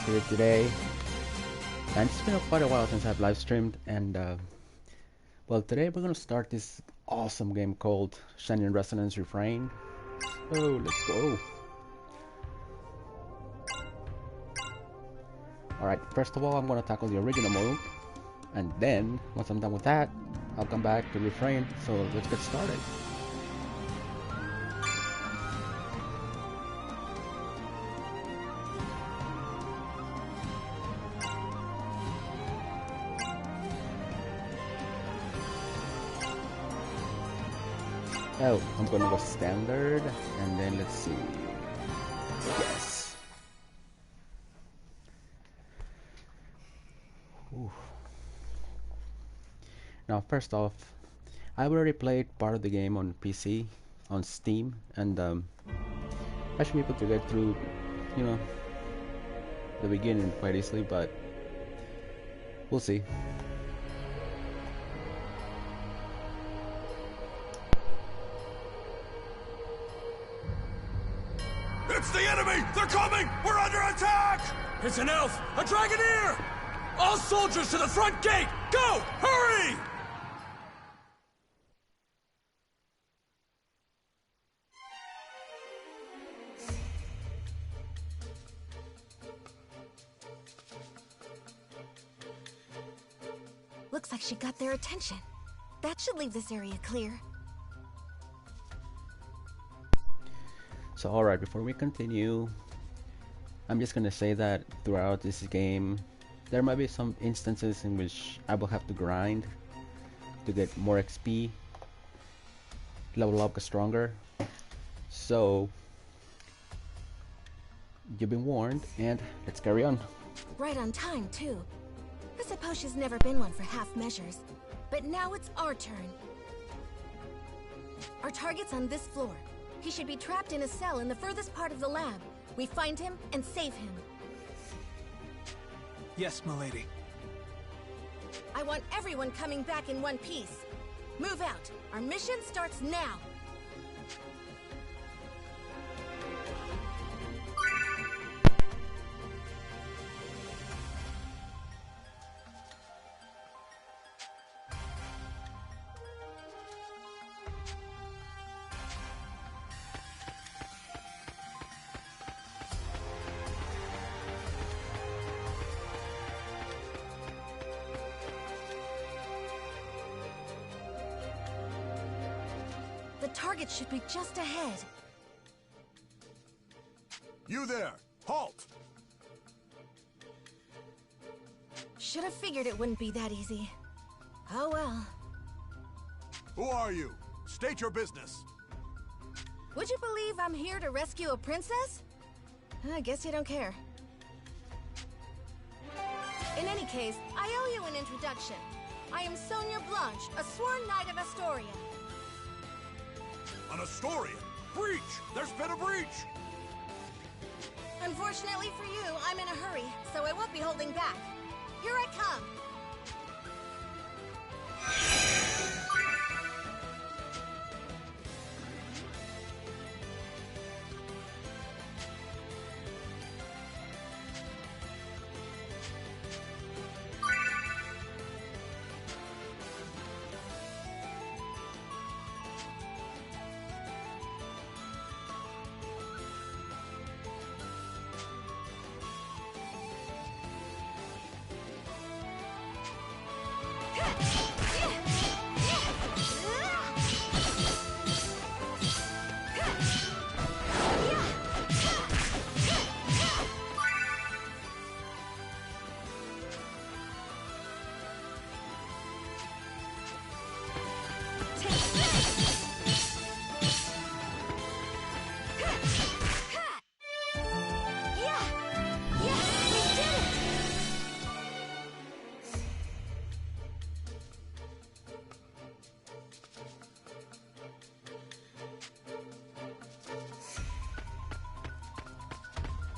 Here today. And it's been quite a while since I've live streamed, and well, today we're gonna start this awesome game called Shining Resonance Refrain. Oh, let's go. Alright, first of all, I'm gonna tackle the original mode, and then once I'm done with that, I'll come back to Refrain. So let's get started. Oh, I'm gonna go standard, and then let's see. Yes. Ooh. Now, first off, I've already played part of the game on PC, on Steam, and I should be able to get through, you know, the beginning quite easily, but we'll see. It's the enemy! They're coming! We're under attack! It's an elf! A dragoneer! All soldiers to the front gate! Go! Hurry! Looks like she got their attention. That should leave this area clear. So alright, before we continue, I'm just gonna say that throughout this game, there might be some instances in which I will have to grind to get more XP, level up stronger. So, you've been warned, and let's carry on. Right on time, too. I suppose she's never been one for half measures. But now it's our turn. Our target's on this floor. He should be trapped in a cell in the furthest part of the lab. We find him and save him. Yes, milady. I want everyone coming back in one piece. Move out. Our mission starts now. The target should be just ahead. You there! Halt! Should have figured it wouldn't be that easy. Oh well. Who are you? State your business. Would you believe I'm here to rescue a princess? I guess you don't care. In any case, I owe you an introduction. I am Sonia Blanche, a sworn knight of Astoria. An Astorian! Breach! There's been a breach! Unfortunately for you, I'm in a hurry, so I won't be holding back. Here I come!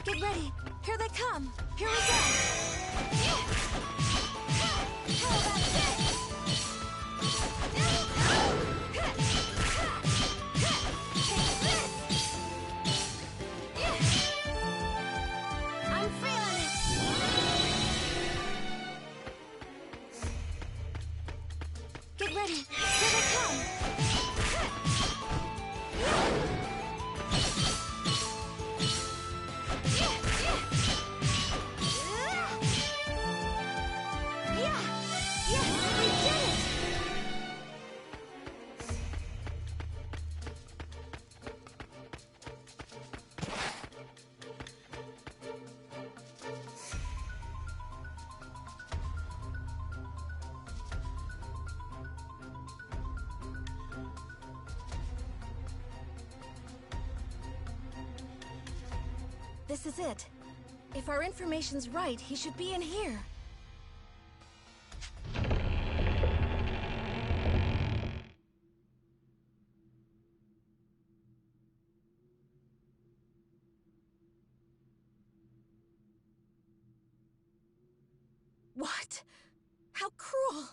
Get ready! Here they come! Here we go! How about this? I'm feeling it! this is it. If our information's right, he should be in here. What? How cruel!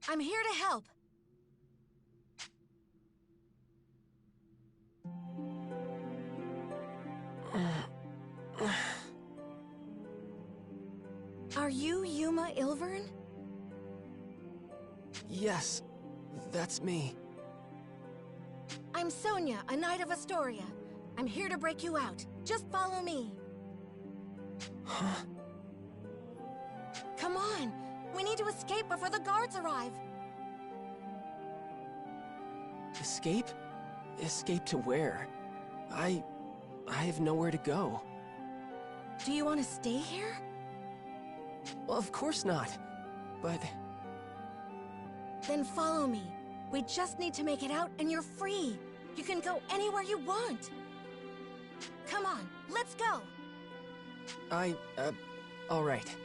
I'm here to help. Are you Yuma Ilvern? Yes, that's me. I'm Sonia, a Knight of Astoria. I'm here to break you out. Just follow me. Huh? Come on! We need to escape before the guards arrive. Escape? Escape to where? I have nowhere to go. Do you want to stay here? Well, of course not. But... Then follow me. We just need to make it out and you're free. You can go anywhere you want. Come on, let's go. All right.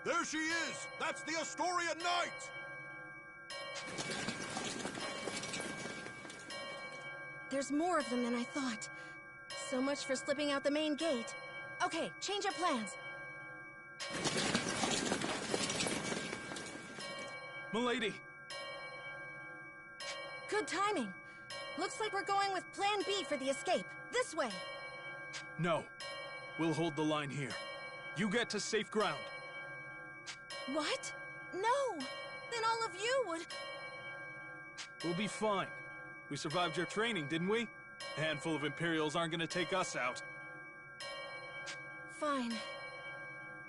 There she is! That's the Astoria Knight! There's more of them than I thought. So much for slipping out the main gate. Okay, change of plans. Milady! Good timing. Looks like we're going with Plan B for the escape. This way. No. We'll hold the line here. You get to safe ground. What? No! Then all of you would... We'll be fine. We survived your training, didn't we? A handful of Imperials aren't gonna take us out. Fine.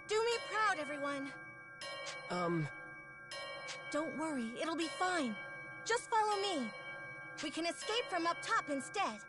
Do me proud, everyone. Don't worry, it'll be fine. Just follow me. We can escape from up top instead.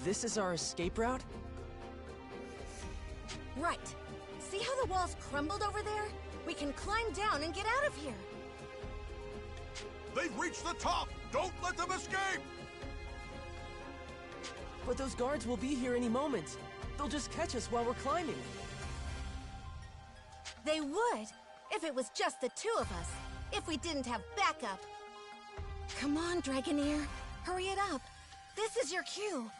This is our escape route? Right. See how the walls crumbled over there? We can climb down and get out of here. They've reached the top! Don't let them escape! But those guards will be here any moment. They'll just catch us while we're climbing. They would, if it was just the two of us, if we didn't have backup. Come on, Dragoneer, hurry it up. This is your cue.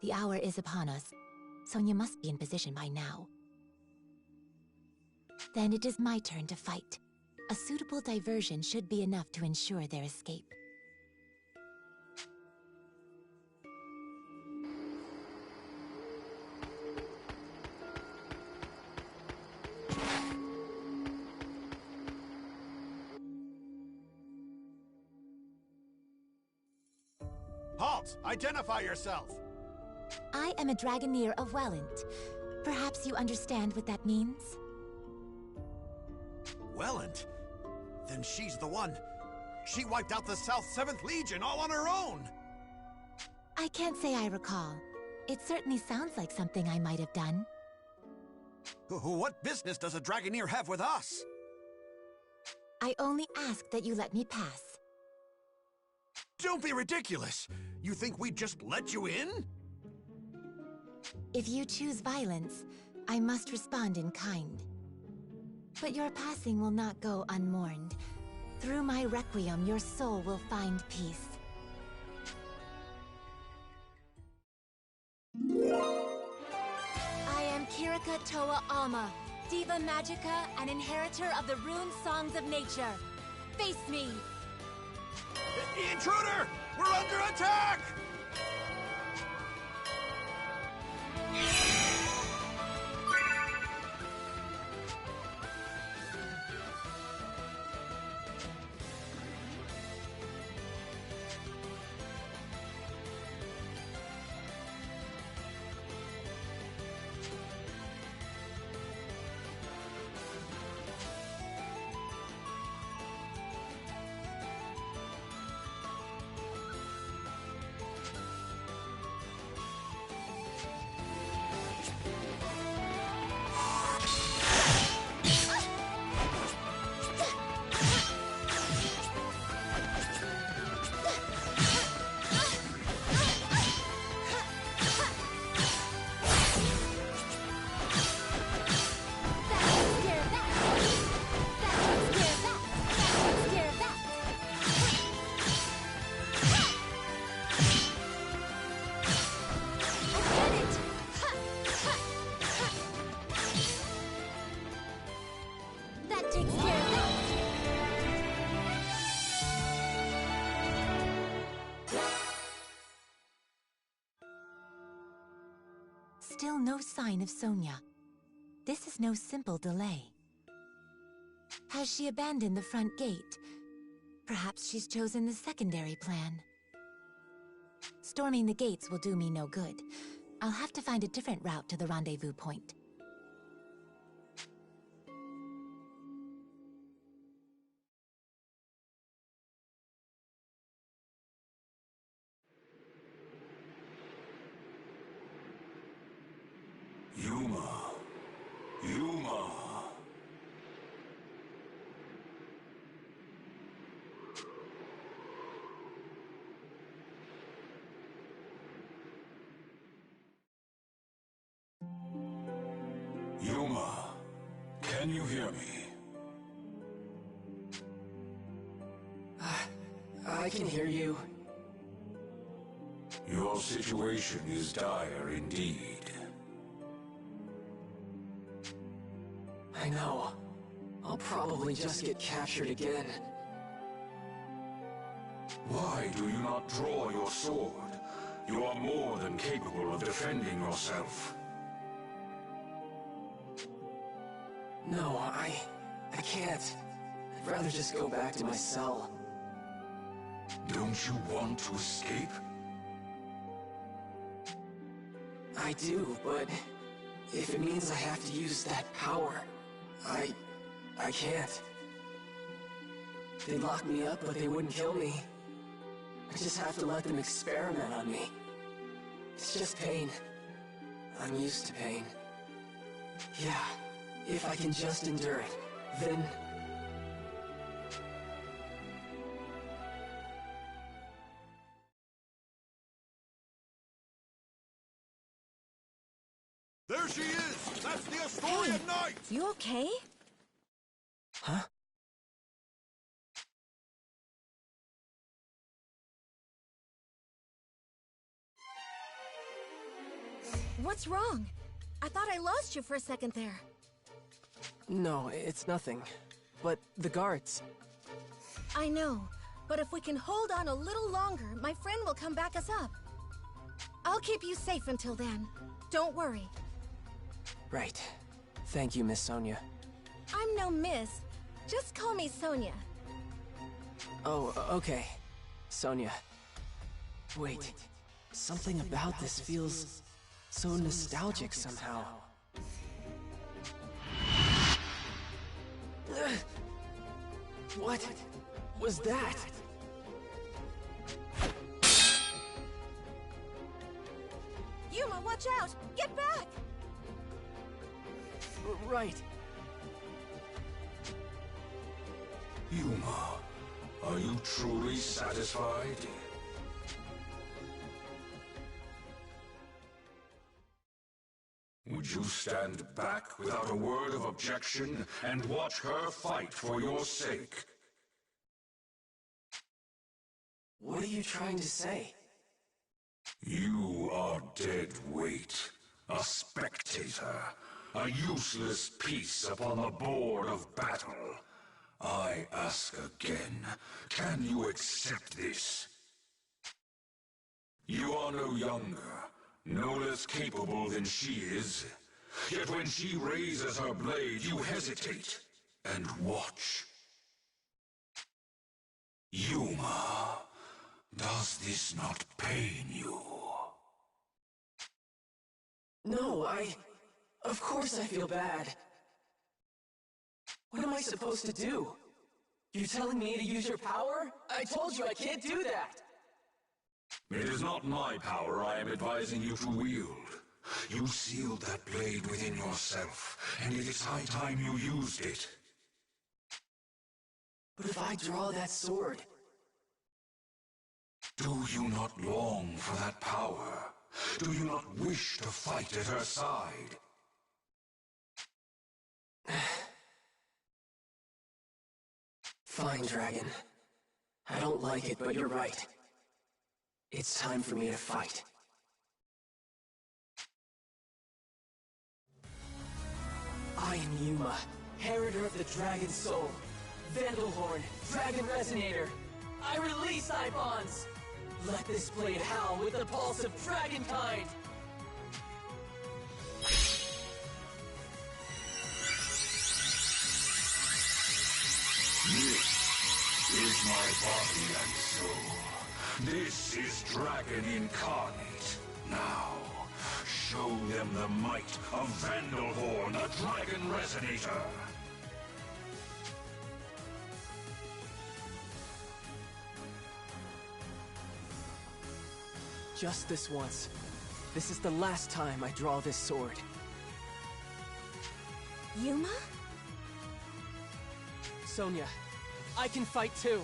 The hour is upon us. Sonia must be in position by now. Then it is my turn to fight. A suitable diversion should be enough to ensure their escape. Halt! Identify yourself! I am a Dragoneer of Welland. Perhaps you understand what that means? Welland? Then she's the one. She wiped out the South 7th Legion all on her own! I can't say I recall. It certainly sounds like something I might have done. What business does a Dragoneer have with us? I only ask that you let me pass. Don't be ridiculous! You think we'd just let you in? If you choose violence, I must respond in kind. But your passing will not go unmourned. Through my requiem, your soul will find peace. I am Kirika Toa Alma, Diva Magica and inheritor of the rune songs of nature. Face me! Intruder! We're under attack! Still no sign of Sonia. This is no simple delay. Has she abandoned the front gate? Perhaps she's chosen the secondary plan. Storming the gates will do me no good. I'll have to find a different route to the rendezvous point. Yuma. Yuma, can you hear me? I can hear you. Your situation is dire indeed. I know. I'll probably just get captured again. Why do you not draw your sword? You are more than capable of defending yourself. No, I can't. I'd rather just go back to my cell. Don't you want to escape? I do, but if it means I have to use that power, I can't. They'd lock me up, but they wouldn't kill me. I just have to let them experiment on me. It's just pain. I'm used to pain. Yeah, if I can just endure it, then... There she is! That's the Astoria Knight! You okay? Huh? What's wrong? I thought I lost you for a second there. No, it's nothing. But the guards... I know, but if we can hold on a little longer, my friend will come back us up. I'll keep you safe until then. Don't worry. Right. Thank you, Miss Sonia. I'm no miss. Just call me Sonia. Oh, okay. Sonia. Wait. Something about this feels so nostalgic somehow. What was that? Yuma, watch out! Get back! Right. Yuma, are you truly satisfied? Would you stand back without a word of objection and watch her fight for your sake? What are you trying to say? You are dead weight, a spectator, a useless piece upon the board of battle. I ask again, can you accept this? You are no younger, no less capable than she is. Yet when she raises her blade, you hesitate and watch. Yuma, does this not pain you? No, Of course I feel bad. What am I supposed to do? You telling me to use your power? I told you I can't do that! It is not my power I am advising you to wield. You sealed that blade within yourself, and it is high time you used it. But if I draw that sword... Do you not long for that power? Do you not wish to fight at her side? Fine, Dragon. I don't like it, but you're right. It's time for me to fight. I am Yuma, Heriter of the Dragon Soul. Vandalhorn, Dragon Resonator. I release Ibons! Let this blade howl with the pulse of Dragonkind! This is my body and soul. This is Dragon Incarnate. Now, show them the might of Vandalhorn, the Dragon Resonator. Just this once. This is the last time I draw this sword. Yuma? Sonia, I can fight too.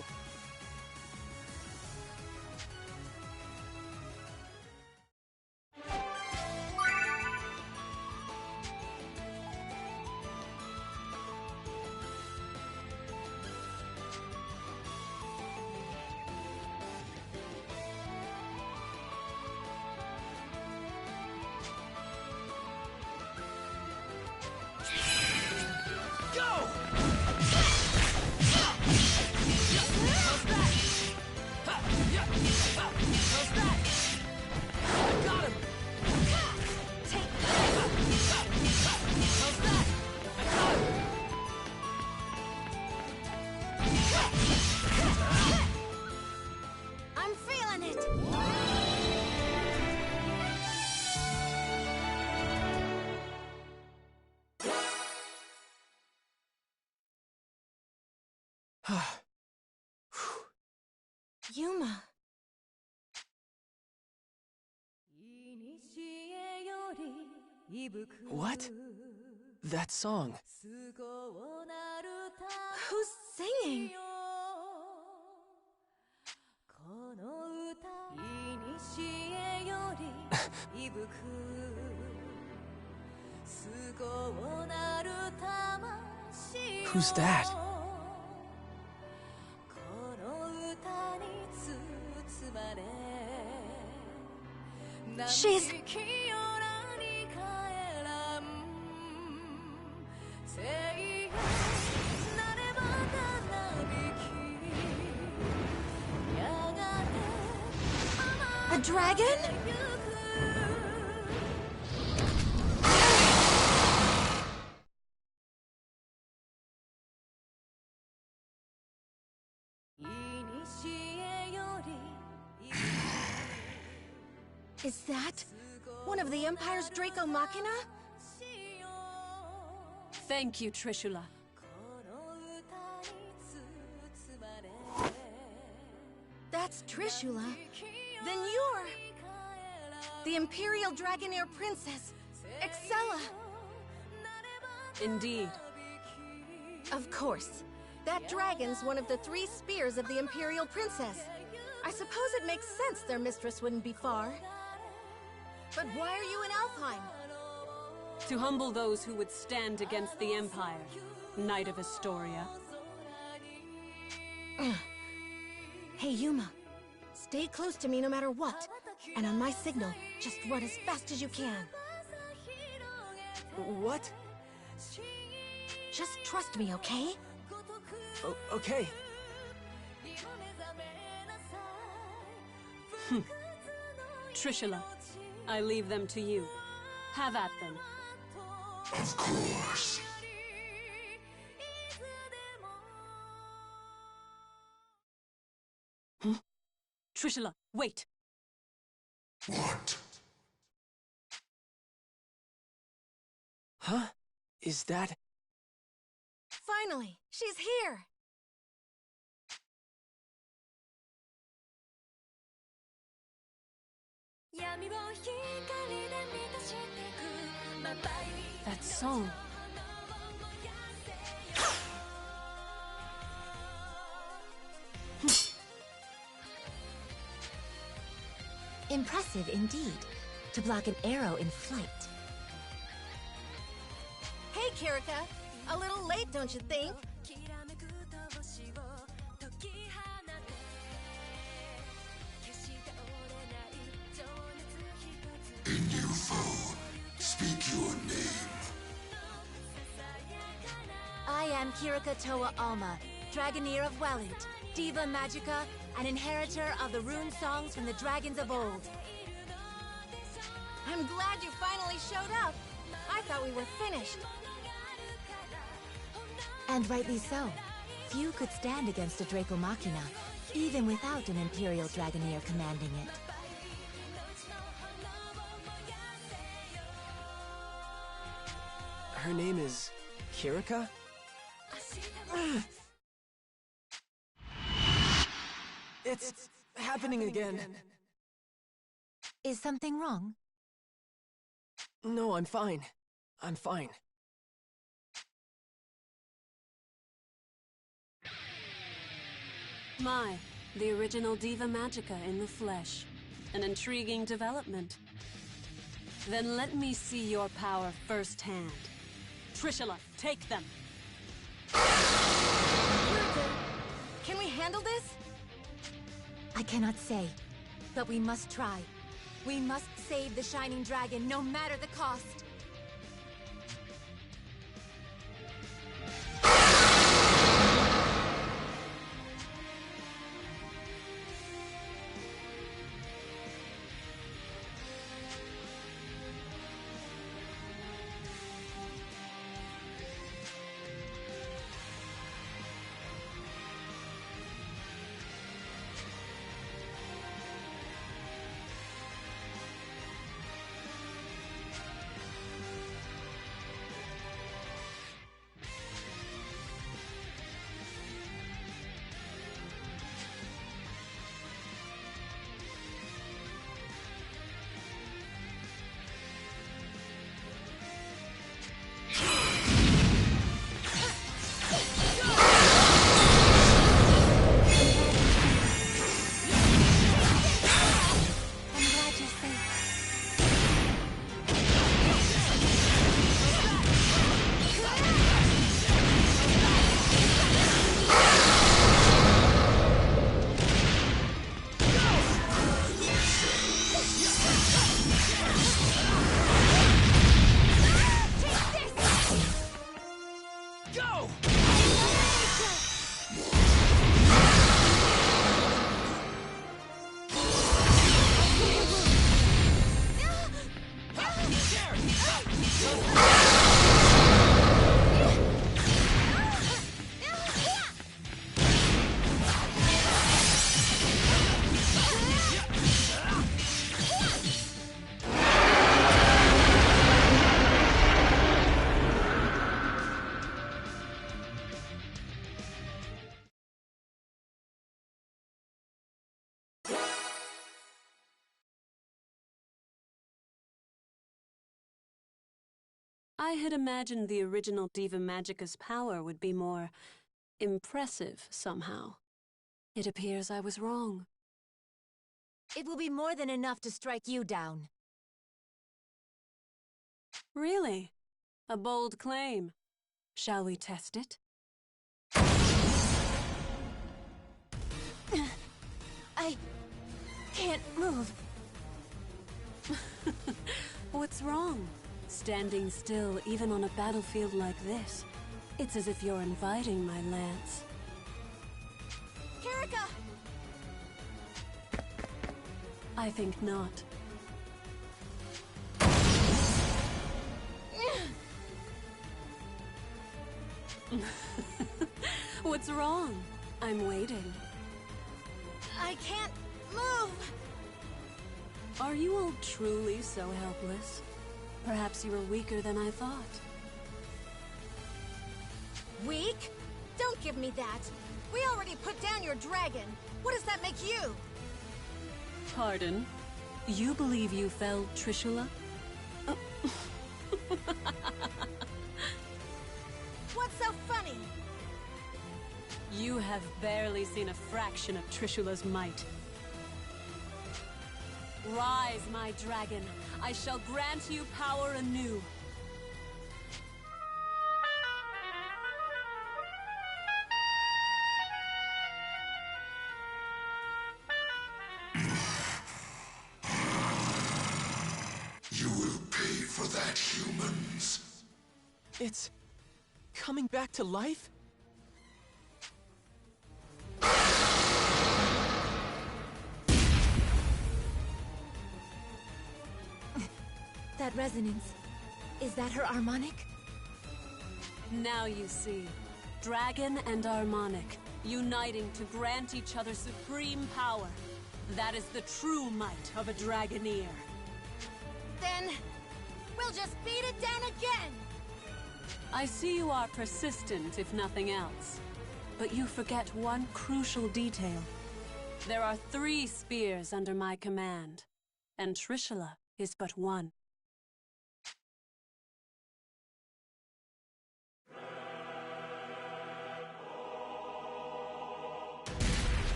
I'm feeling it! Yuma. What? That song. Who's singing? Who's that? She's... a dragon? Is that one of the Empire's Draco Machina? Thank you, Trishula. That's Trishula. Then you're... the Imperial Dragonair Princess, Excella. Indeed. Of course. That dragon's one of the 3 spears of the Imperial Princess. I suppose it makes sense their mistress wouldn't be far. But why are you in Alfheim? To humble those who would stand against the Empire, Knight of Astoria. Hey, Yuma. Stay close to me no matter what. And on my signal, just run as fast as you can. What? Just trust me, okay? Okay. Trishula, I leave them to you. Have at them. Of course. Trishula, wait! What? Huh? Is that... Finally, she's here! That song. Impressive indeed, to block an arrow in flight. Hey, Kirika! A little late, don't you think? In you, foe. Speak your name. I am Kirika Toa Alma, Dragoneer of Welland, Diva Magica, and inheritor of the rune songs from the dragons of old. I'm glad you finally showed up. I thought we were finished. And rightly so. Few could stand against a Draco Machina, even without an Imperial Dragoneer commanding it. Her name is... Kirika? It's happening again. Is something wrong? No, I'm fine. I'm fine. My, the original Diva Magica in the flesh. An intriguing development. Then let me see your power firsthand. Trishula, take them! Can we handle this? I cannot say, but we must try. We must save the Shining Dragon, no matter the cost. I had imagined the original Diva Magica's power would be more impressive somehow. It appears I was wrong. It will be more than enough to strike you down. Really? A bold claim. Shall we test it? I can't move. What's wrong? Standing still, even on a battlefield like this. It's as if you're inviting my lance. Kirika! I think not. What's wrong? I'm waiting. I can't move! Are you all truly so helpless? Perhaps you were weaker than I thought. Weak? Don't give me that. We already put down your dragon. What does that make you? Pardon? You believe you felled Trishula? What's so funny? You have barely seen a fraction of Trishula's might. Rise, my dragon. I shall grant you power anew. You will pay for that, humans. It's coming back to life? That resonance. Is that her harmonic? Now you see. Dragon and Harmonic, uniting to grant each other supreme power. That is the true might of a Dragoneer. Then, we'll just beat it down again! I see you are persistent, if nothing else. But you forget one crucial detail. There are 3 spears under my command, and Trishula is but one.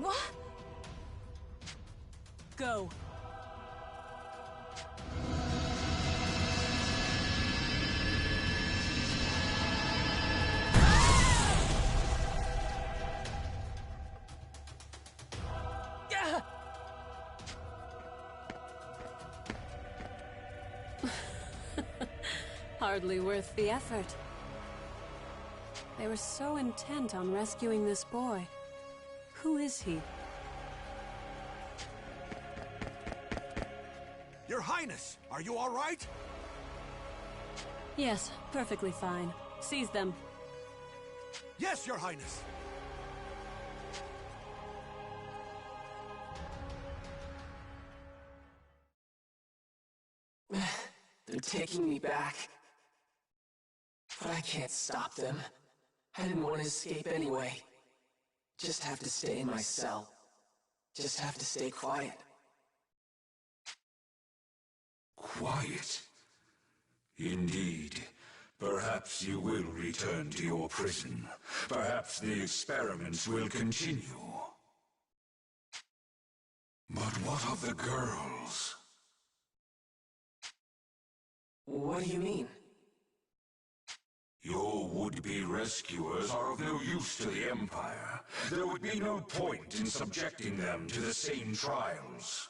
What? Go. Hardly worth the effort. They were so intent on rescuing this boy. Who is he? Your Highness, are you all right? Yes, perfectly fine. Seize them. Yes, Your Highness. They're taking me back. But I can't stop them. I didn't want to escape anyway. Just have to stay in my cell. Just have to stay quiet. Quiet? Indeed. Perhaps you will return to your prison. Perhaps the experiments will continue. But what of the girls? What do you mean? Your would-be rescuers are of no use to the Empire. There would be no point in subjecting them to the same trials.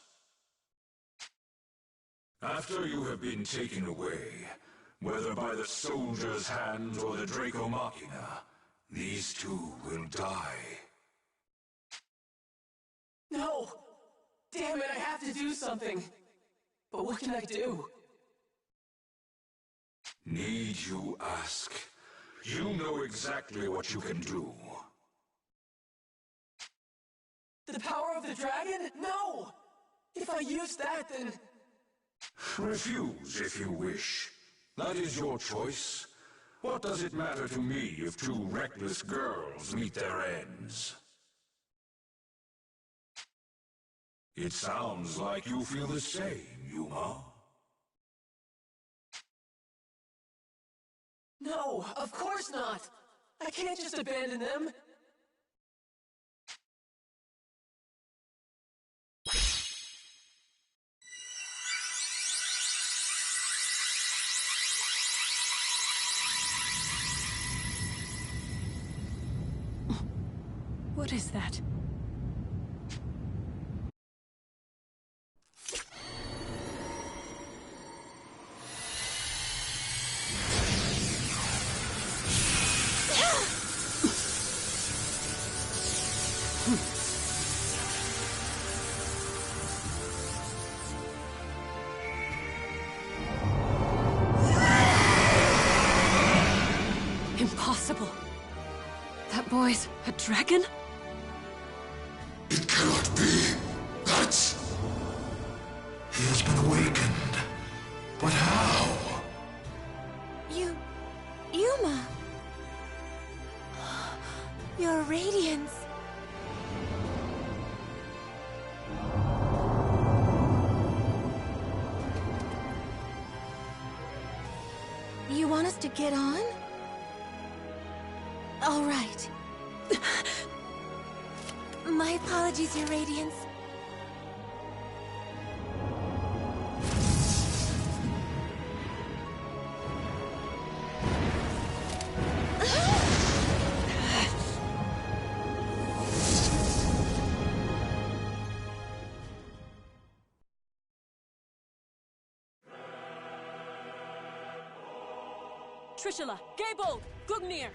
After you have been taken away, whether by the soldier's hand or the Draco Machina, these 2 will die. No! Damn it, I have to do something! But what can I do? Need you ask? You know exactly what you can do. The power of the dragon? No! If I use that, then... Refuse if you wish. That is your choice. What does it matter to me if 2 reckless girls meet their ends? It sounds like you feel the same, Yuma. No, of course not! I can't just abandon them! What is that? Impossible. That boy's a dragon? It cannot be. That's... He has been awakened. But how? Yuma! Your radiance! You want us to get on? All right. My apologies, Your Radiance. Trishula, Gaybold, Gugnir!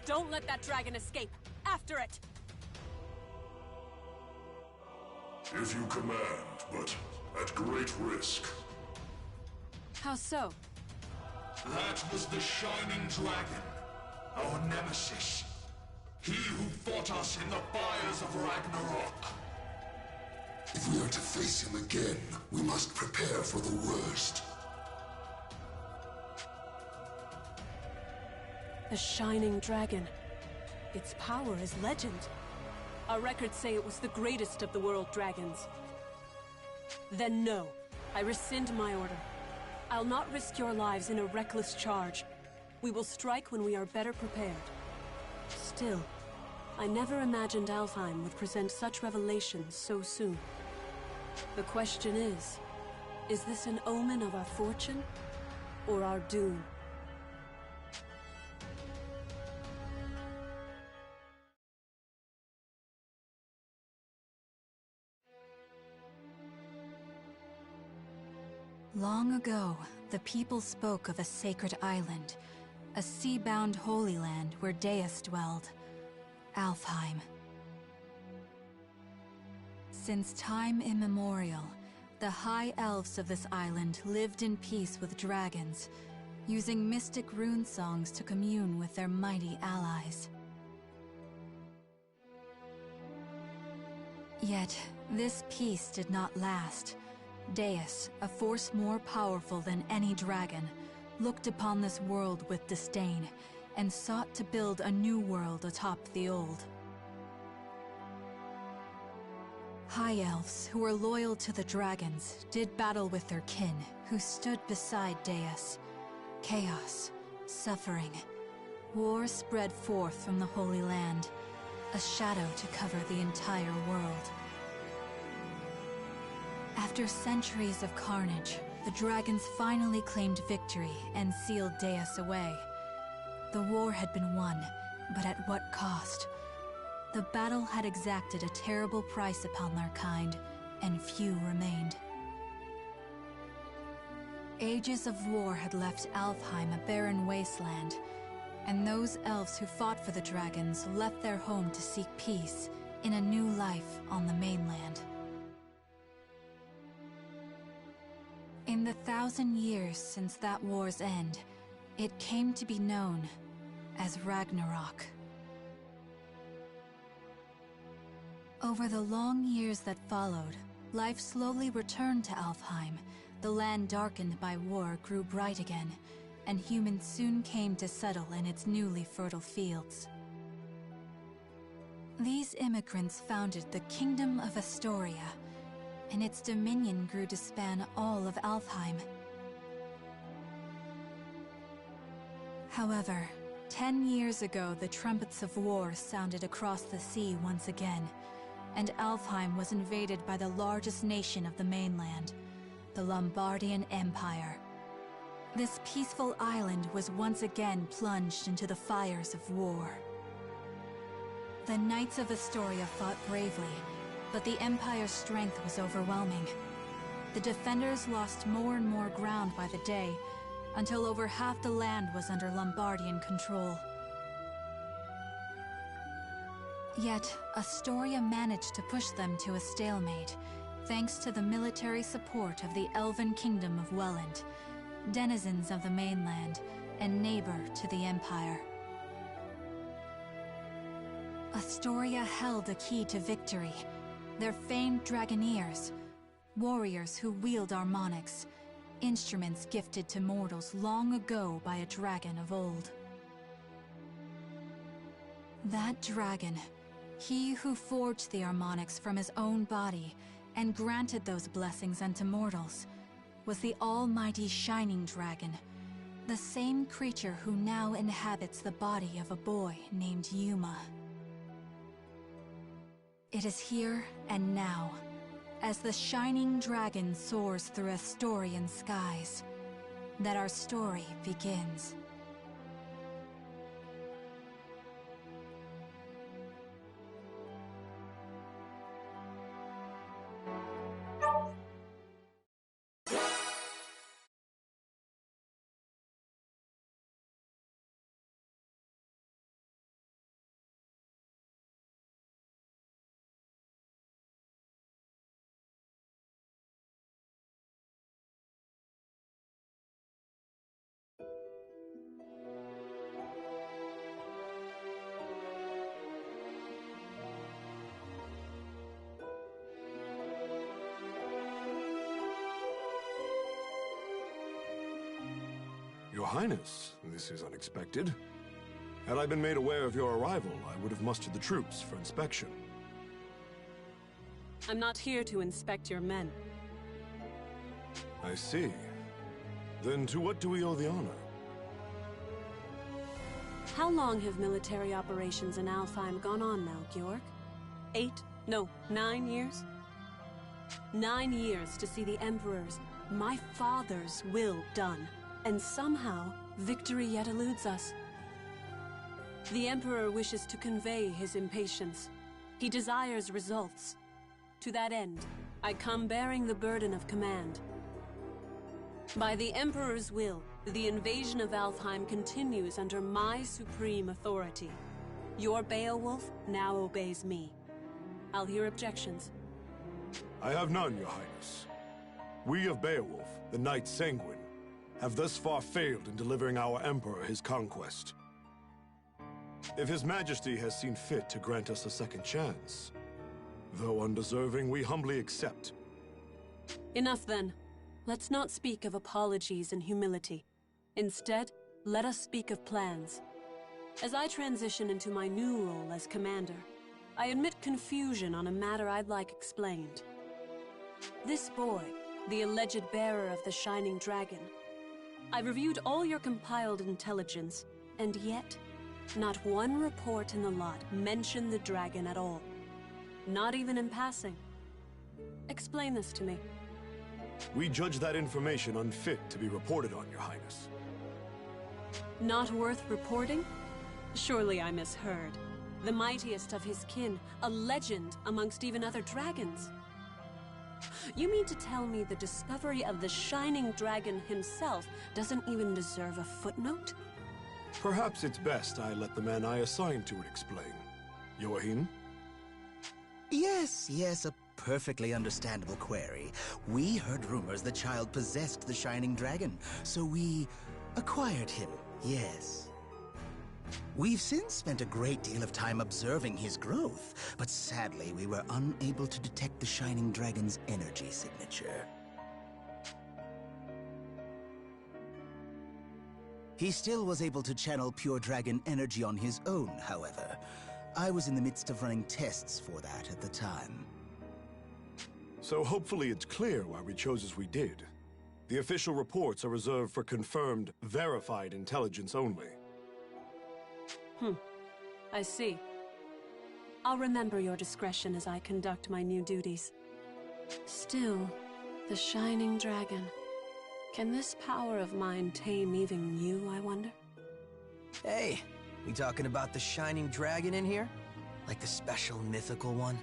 Don't let that dragon escape! After it! If you command, but at great risk. How so? That was the Shining Dragon, our nemesis. He who fought us in the fires of Ragnarok. If we are to face him again, we must prepare for the worst. The Shining Dragon. Its power is legend. Our records say it was the greatest of the world dragons. Then no. I rescind my order. I'll not risk your lives in a reckless charge. We will strike when we are better prepared. Still, I never imagined Alfheim would present such revelations so soon. The question is this an omen of our fortune or our doom? Long ago, the people spoke of a sacred island, a sea-bound holy land where Deus dwelled, Alfheim. Since time immemorial, the high elves of this island lived in peace with dragons, using mystic rune songs to commune with their mighty allies. Yet, this peace did not last. Deus, a force more powerful than any dragon, looked upon this world with disdain and sought to build a new world atop the old. High elves, who were loyal to the dragons, did battle with their kin, who stood beside Deus. Chaos, suffering, war spread forth from the Holy Land, a shadow to cover the entire world. After centuries of carnage, the dragons finally claimed victory and sealed Deus away. The war had been won, but at what cost? The battle had exacted a terrible price upon their kind, and few remained. Ages of war had left Alfheim a barren wasteland, and those elves who fought for the dragons left their home to seek peace in a new life on the mainland. In the 1,000 years since that war's end, it came to be known as Ragnarok. Over the long years that followed, life slowly returned to Alfheim. The land darkened by war grew bright again, and humans soon came to settle in its newly fertile fields. These immigrants founded the Kingdom of Astoria, and its dominion grew to span all of Alfheim. However, 10 years ago, the trumpets of war sounded across the sea once again, and Alfheim was invaded by the largest nation of the mainland, the Lombardian Empire. This peaceful island was once again plunged into the fires of war. The Knights of Astoria fought bravely, but the Empire's strength was overwhelming. The defenders lost more and more ground by the day, until over half the land was under Lombardian control. Yet, Astoria managed to push them to a stalemate, thanks to the military support of the Elven Kingdom of Welland, denizens of the mainland, and neighbor to the Empire. Astoria held a key to victory, their famed Dragoneers, warriors who wield harmonics, instruments gifted to mortals long ago by a dragon of old. That dragon, he who forged the harmonics from his own body and granted those blessings unto mortals, was the almighty Shining Dragon, the same creature who now inhabits the body of a boy named Yuma. It is here and now, as the Shining Dragon soars through Astorian skies, that our story begins. Your Highness, this is unexpected. Had I been made aware of your arrival, I would have mustered the troops for inspection. I'm not here to inspect your men. I see. Then to what do we owe the honor? How long have military operations in Alfheim gone on now, Georg? 8? No, 9 years? 9 years to see the Emperor's, my father's, will done. And somehow, victory yet eludes us. The Emperor wishes to convey his impatience. He desires results. To that end, I come bearing the burden of command. By the Emperor's will, the invasion of Alfheim continues under my supreme authority. Your Beowulf now obeys me. I'll hear objections. I have none, Your Highness. We of Beowulf, the Knight Sanguine, have thus far failed in delivering our Emperor his conquest. If His Majesty has seen fit to grant us a second chance, though undeserving, we humbly accept. Enough then. Let's not speak of apologies and humility. Instead, let us speak of plans. As I transition into my new role as commander, I admit confusion on a matter I'd like explained. This boy, the alleged bearer of the Shining Dragon, I've reviewed all your compiled intelligence, and yet, not one report in the lot mentioned the dragon at all. Not even in passing. Explain this to me. We judge that information unfit to be reported on, Your Highness. Not worth reporting? Surely I misheard. The mightiest of his kin, a legend amongst even other dragons. You mean to tell me the discovery of the Shining Dragon himself doesn't even deserve a footnote? Perhaps it's best I let the man I assigned to it explain. Joachim? Yes, a perfectly understandable query. We heard rumors the child possessed the Shining Dragon, so we acquired him, yes. We've since spent a great deal of time observing his growth, but sadly we were unable to detect the Shining Dragon's energy signature. He still was able to channel pure dragon energy on his own, however. I was in the midst of running tests for that at the time. So hopefully it's clear why we chose as we did. The official reports are reserved for confirmed, verified intelligence only. I see. I'll remember your discretion as I conduct my new duties. Still, the Shining Dragon. Can this power of mine tame even you, I wonder? Hey, we talking about the Shining Dragon in here? Like the special mythical one?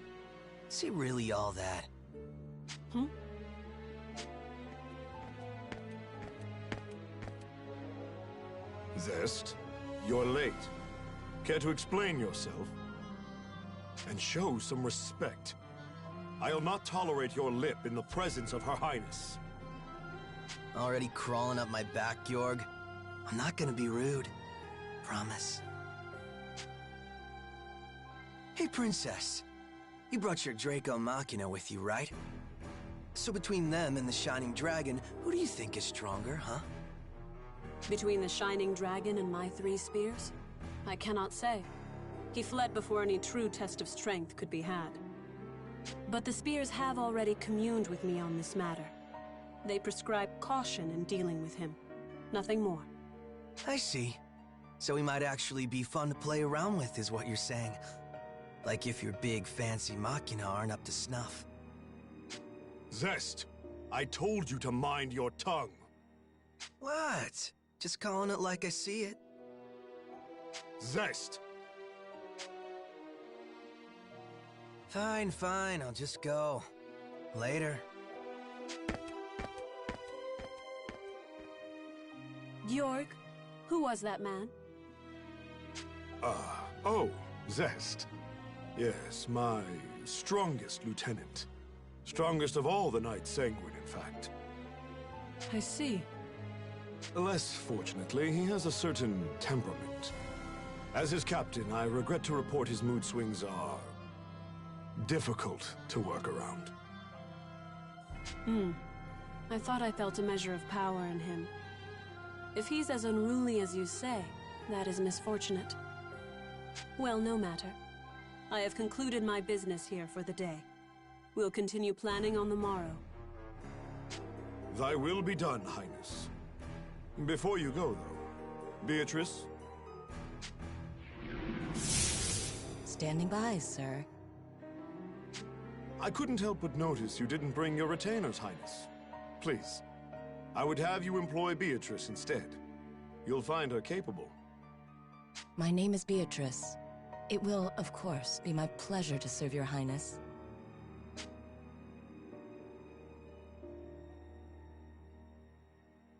Is he really all that? Zest, you're late. Care to explain yourself? And show some respect. I'll not tolerate your lip in the presence of Her Highness. Already crawling up my back, Jorg? I'm not gonna be rude. Promise. Hey, Princess. You brought your Draco Machina with you, right? So between them and the Shining Dragon, who do you think is stronger, huh? Between the Shining Dragon and my 3 spears? I cannot say. He fled before any true test of strength could be had. But the spears have already communed with me on this matter. They prescribe caution in dealing with him. Nothing more. I see. So he might actually be fun to play around with, is what you're saying. Like if your big fancy Machina aren't up to snuff. Zest, I told you to mind your tongue. What? Just calling it like I see it. Zest! Fine, fine, I'll just go. Later. Jorg, who was that man? Oh, Zest. Yes, my strongest lieutenant. Strongest of all the Knights Sanguine, in fact. I see. Less fortunately, he has a certain temperament. As his captain, I regret to report his mood swings are difficult to work around. I thought I felt a measure of power in him. If he's as unruly as you say, that is misfortunate. Well, no matter. I have concluded my business here for the day. We'll continue planning on the morrow. Thy will be done, Highness. Before you go, though, Beatrice? Standing by, sir. I couldn't help but notice you didn't bring your retainers, Highness. Please, I would have you employ Beatrice instead. You'll find her capable. My name is Beatrice. It will, of course, be my pleasure to serve your highness.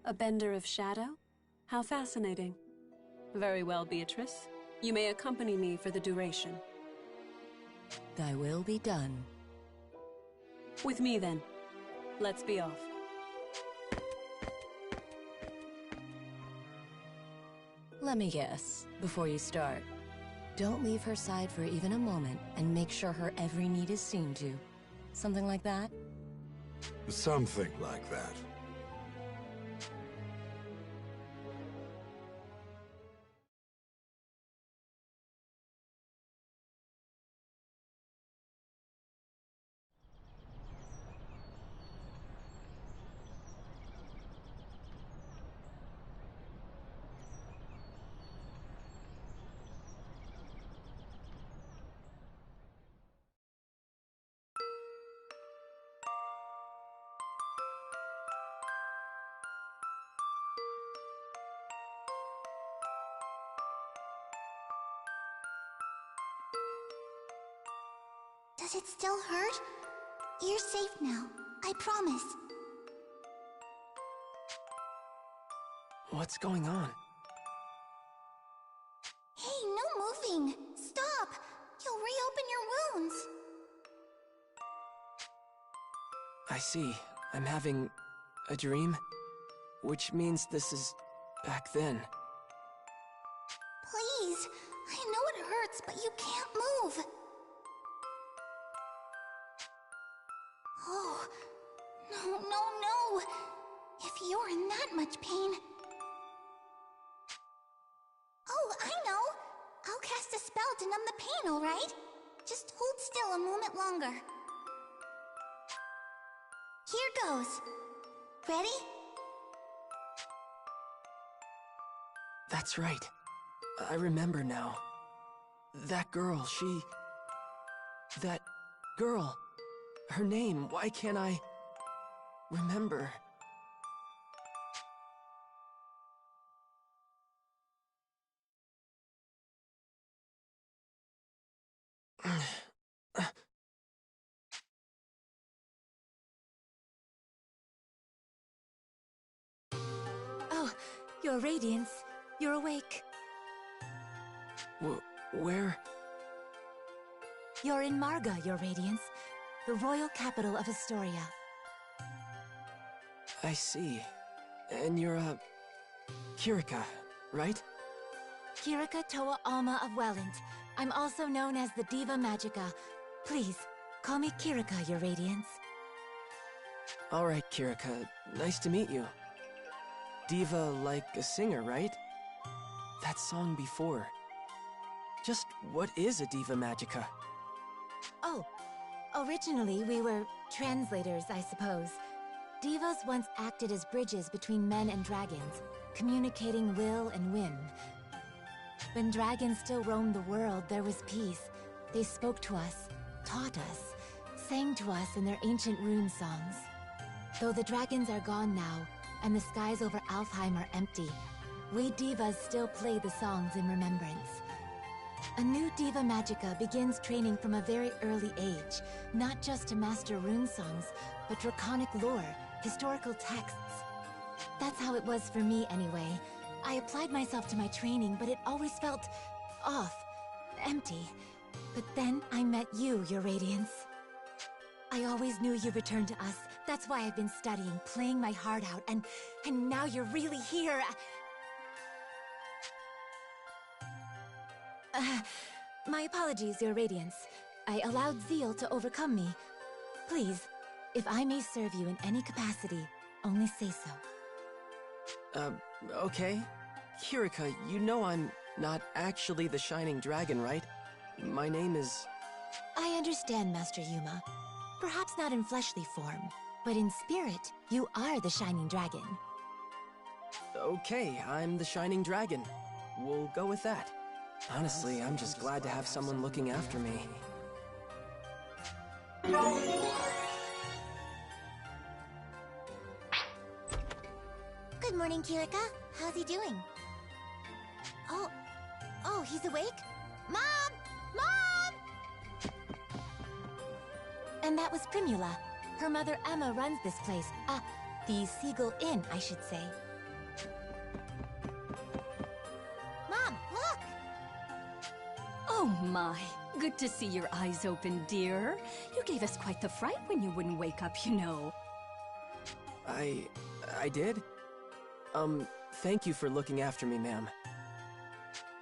A bender of shadow? How fascinating. Very well, Beatrice. You may accompany me for the duration. Thy will be done. With me, then. Let's be off. Let me guess, before you start. Don't leave her side for even a moment, and make sure her every need is seen to. Something like that? Something like that. Does it still hurt? You're safe now. I promise. What's going on? Hey, no moving! Stop! You'll reopen your wounds! I see. I'm having a dream, which means this is back then. Please! I know it hurts, but you can't move! Oh, no, no, no! If you're in that much pain... Oh, I know! I'll cast a spell to numb the pain, alright? Just hold still a moment longer. Here goes. Ready? That's right. I remember now. That girl, That girl. Her name, why can't I remember? Oh, Your Radiance. You're awake. Where? You're in Marga, Your Radiance, the royal capital of Astoria. I see. And you're, Kirika, right? Kirika Toa Alma of Welland. I'm also known as the Diva Magica. Please, call me Kirika, Your Radiance. Alright, Kirika. Nice to meet you. Diva like a singer, right? That song before. Just what is a Diva Magica? Oh, originally we were translators, I suppose. Divas once acted as bridges between men and dragons, communicating will and whim. When dragons still roamed the world, there was peace. They spoke to us, taught us, sang to us in their ancient rune songs. Though the dragons are gone now, and the skies over Alfheim are empty, we divas still play the songs in remembrance. A new Diva Magica begins training from a very early age, not just to master rune songs, but draconic lore, historical texts. That's how it was for me anyway. I applied myself to my training, but it always felt off, empty. But then I met you, Your Radiance. I always knew you'd return to us. That's why I've been studying, playing my heart out, and now you're really here. My apologies, Your Radiance. I allowed zeal to overcome me. Please, if I may serve you in any capacity, only say so. Okay. Kirika, you know I'm not actually the Shining Dragon, right? My name is... I understand, Master Yuma. Perhaps not in fleshly form, but in spirit, you are the Shining Dragon. Okay, I'm the Shining Dragon. We'll go with that. Honestly, I'm just glad to have someone looking after me. Good morning, Kirika. How's he doing? Oh, he's awake? Mom! Mom! And that was Primula. Her mother Emma runs this place. The Seagull Inn, I should say. Mom, look! Oh my, good to see your eyes open, dear. You gave us quite the fright when you wouldn't wake up, you know. I did? Thank you for looking after me, ma'am.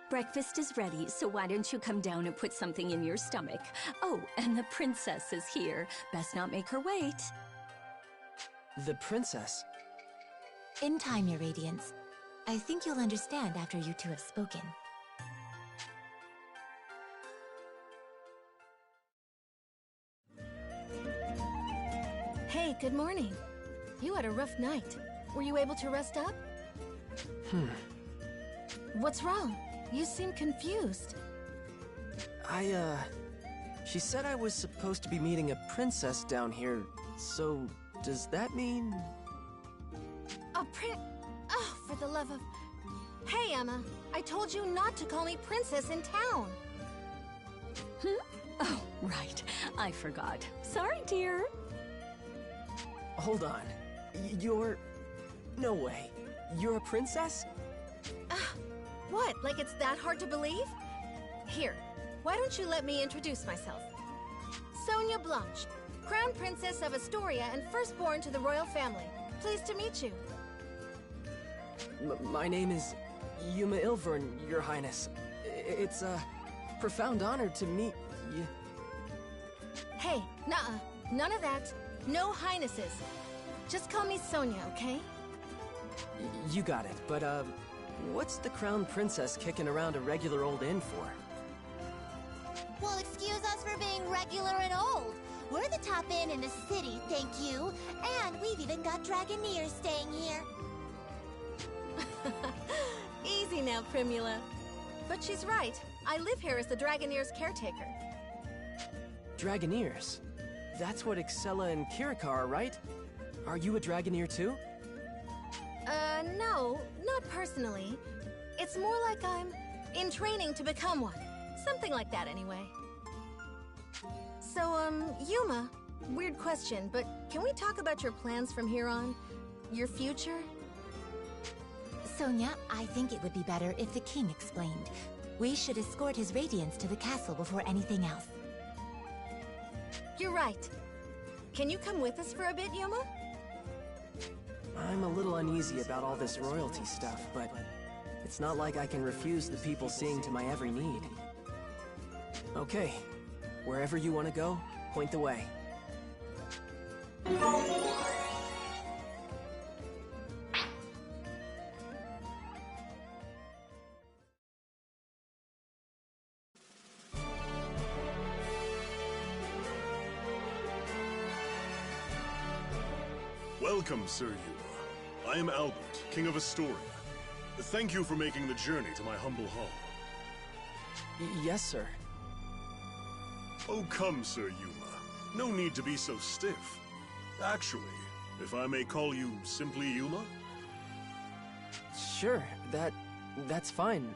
Breakfast is ready, so why don't you come down and put something in your stomach? Oh, and the princess is here. Best not make her wait. The princess? In time, Your Radiance. I think you'll understand after you two have spoken. Hey, good morning. You had a rough night. Were you able to rest up? What's wrong? You seem confused. She said I was supposed to be meeting a princess down here, so does that mean... A Oh, for the love of... Hey, Emma. I told you not to call me princess in town. Oh, right. I forgot. Sorry, dear. Hold on. You're... No way. You're a princess? What? Like it's that hard to believe? Here, why don't you let me introduce myself? Sonia Blanche, Crown Princess of Astoria and firstborn to the royal family. Pleased to meet you. My name is Yuma Ilvern, Your Highness. It's a profound honor to meet you. Hey, nuh-uh. None of that. No highnesses. Just call me Sonia, okay? You got it, but, what's the Crown Princess kicking around a regular old inn for? Well, excuse us for being regular and old. We're the top inn in the city, thank you. And we've even got Dragoneers staying here. Easy now, Primula. But she's right. I live here as the Dragoneers' caretaker. Dragoneers? That's what Excella and Kirika are, right? Are you a Dragoneer too? No, not personally. It's more like I'm in training to become one. Something like that, anyway. So, Yuma, weird question, but can we talk about your plans from here on? Your future? Sonia, I think it would be better if the king explained. We should escort his radiance to the castle before anything else. You're right. Can you come with us for a bit, Yuma? I'm a little uneasy about all this royalty stuff, but it's not like I can refuse the people seeing to my every need. Okay, wherever you want to go, point the way. Welcome, Sir Yuma. I am Albert, King of Astoria. Thank you for making the journey to my humble hall. Yes, sir. Oh, come, Sir Yuma. No need to be so stiff. Actually, if I may call you simply Yuma? Sure, that's fine,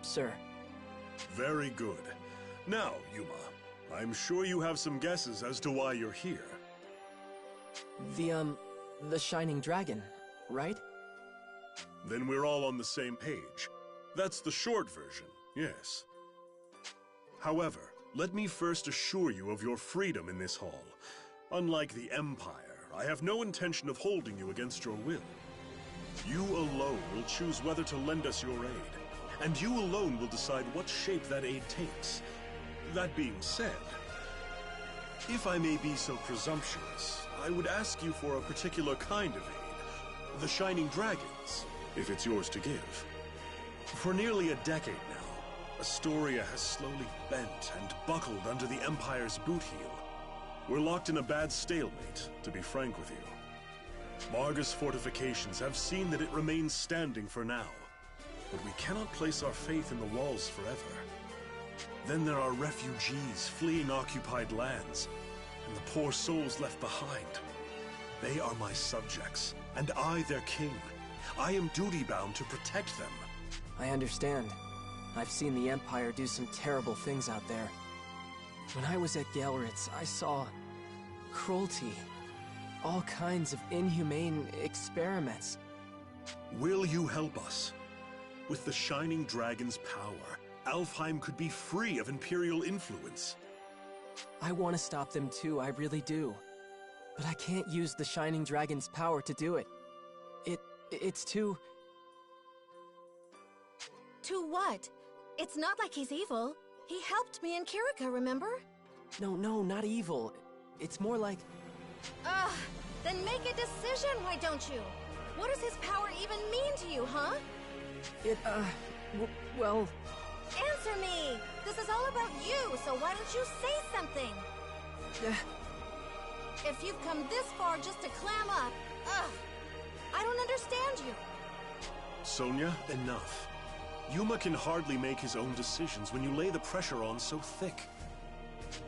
sir. Very good. Now, Yuma, I'm sure you have some guesses as to why you're here. The Shining Dragon, right? Then we're all on the same page. That's the short version, yes. However, let me first assure you of your freedom in this hall. Unlike the Empire, I have no intention of holding you against your will. You alone will choose whether to lend us your aid, and you alone will decide what shape that aid takes. That being said, if I may be so presumptuous, I would ask you for a particular kind of aid. The Shining Dragons, if it's yours to give. For nearly a decade now, Astoria has slowly bent and buckled under the Empire's boot heel. We're locked in a bad stalemate, to be frank with you. Marga's fortifications have seen that it remains standing for now, but we cannot place our faith in the walls forever. Then there are refugees fleeing occupied lands, and the poor souls left behind. They are my subjects, and I their king. I am duty-bound to protect them. I understand. I've seen the Empire do some terrible things out there. When I was at Gelritz, I saw cruelty. All kinds of inhumane experiments. Will you help us? With the Shining Dragon's power, Alfheim could be free of Imperial influence. I want to stop them too, I really do. But I can't use the Shining Dragon's power to do it. It's too... To what? It's not like he's evil. He helped me and Kirika, remember? No, not evil. It's more like... Ugh! Then make a decision, why don't you? What does his power even mean to you, huh? Well... Answer me! This is all about you, so why don't you say something? If you've come this far just to clam up, ugh! I don't understand you. Sonia, enough. Yuma can hardly make his own decisions when you lay the pressure on so thick.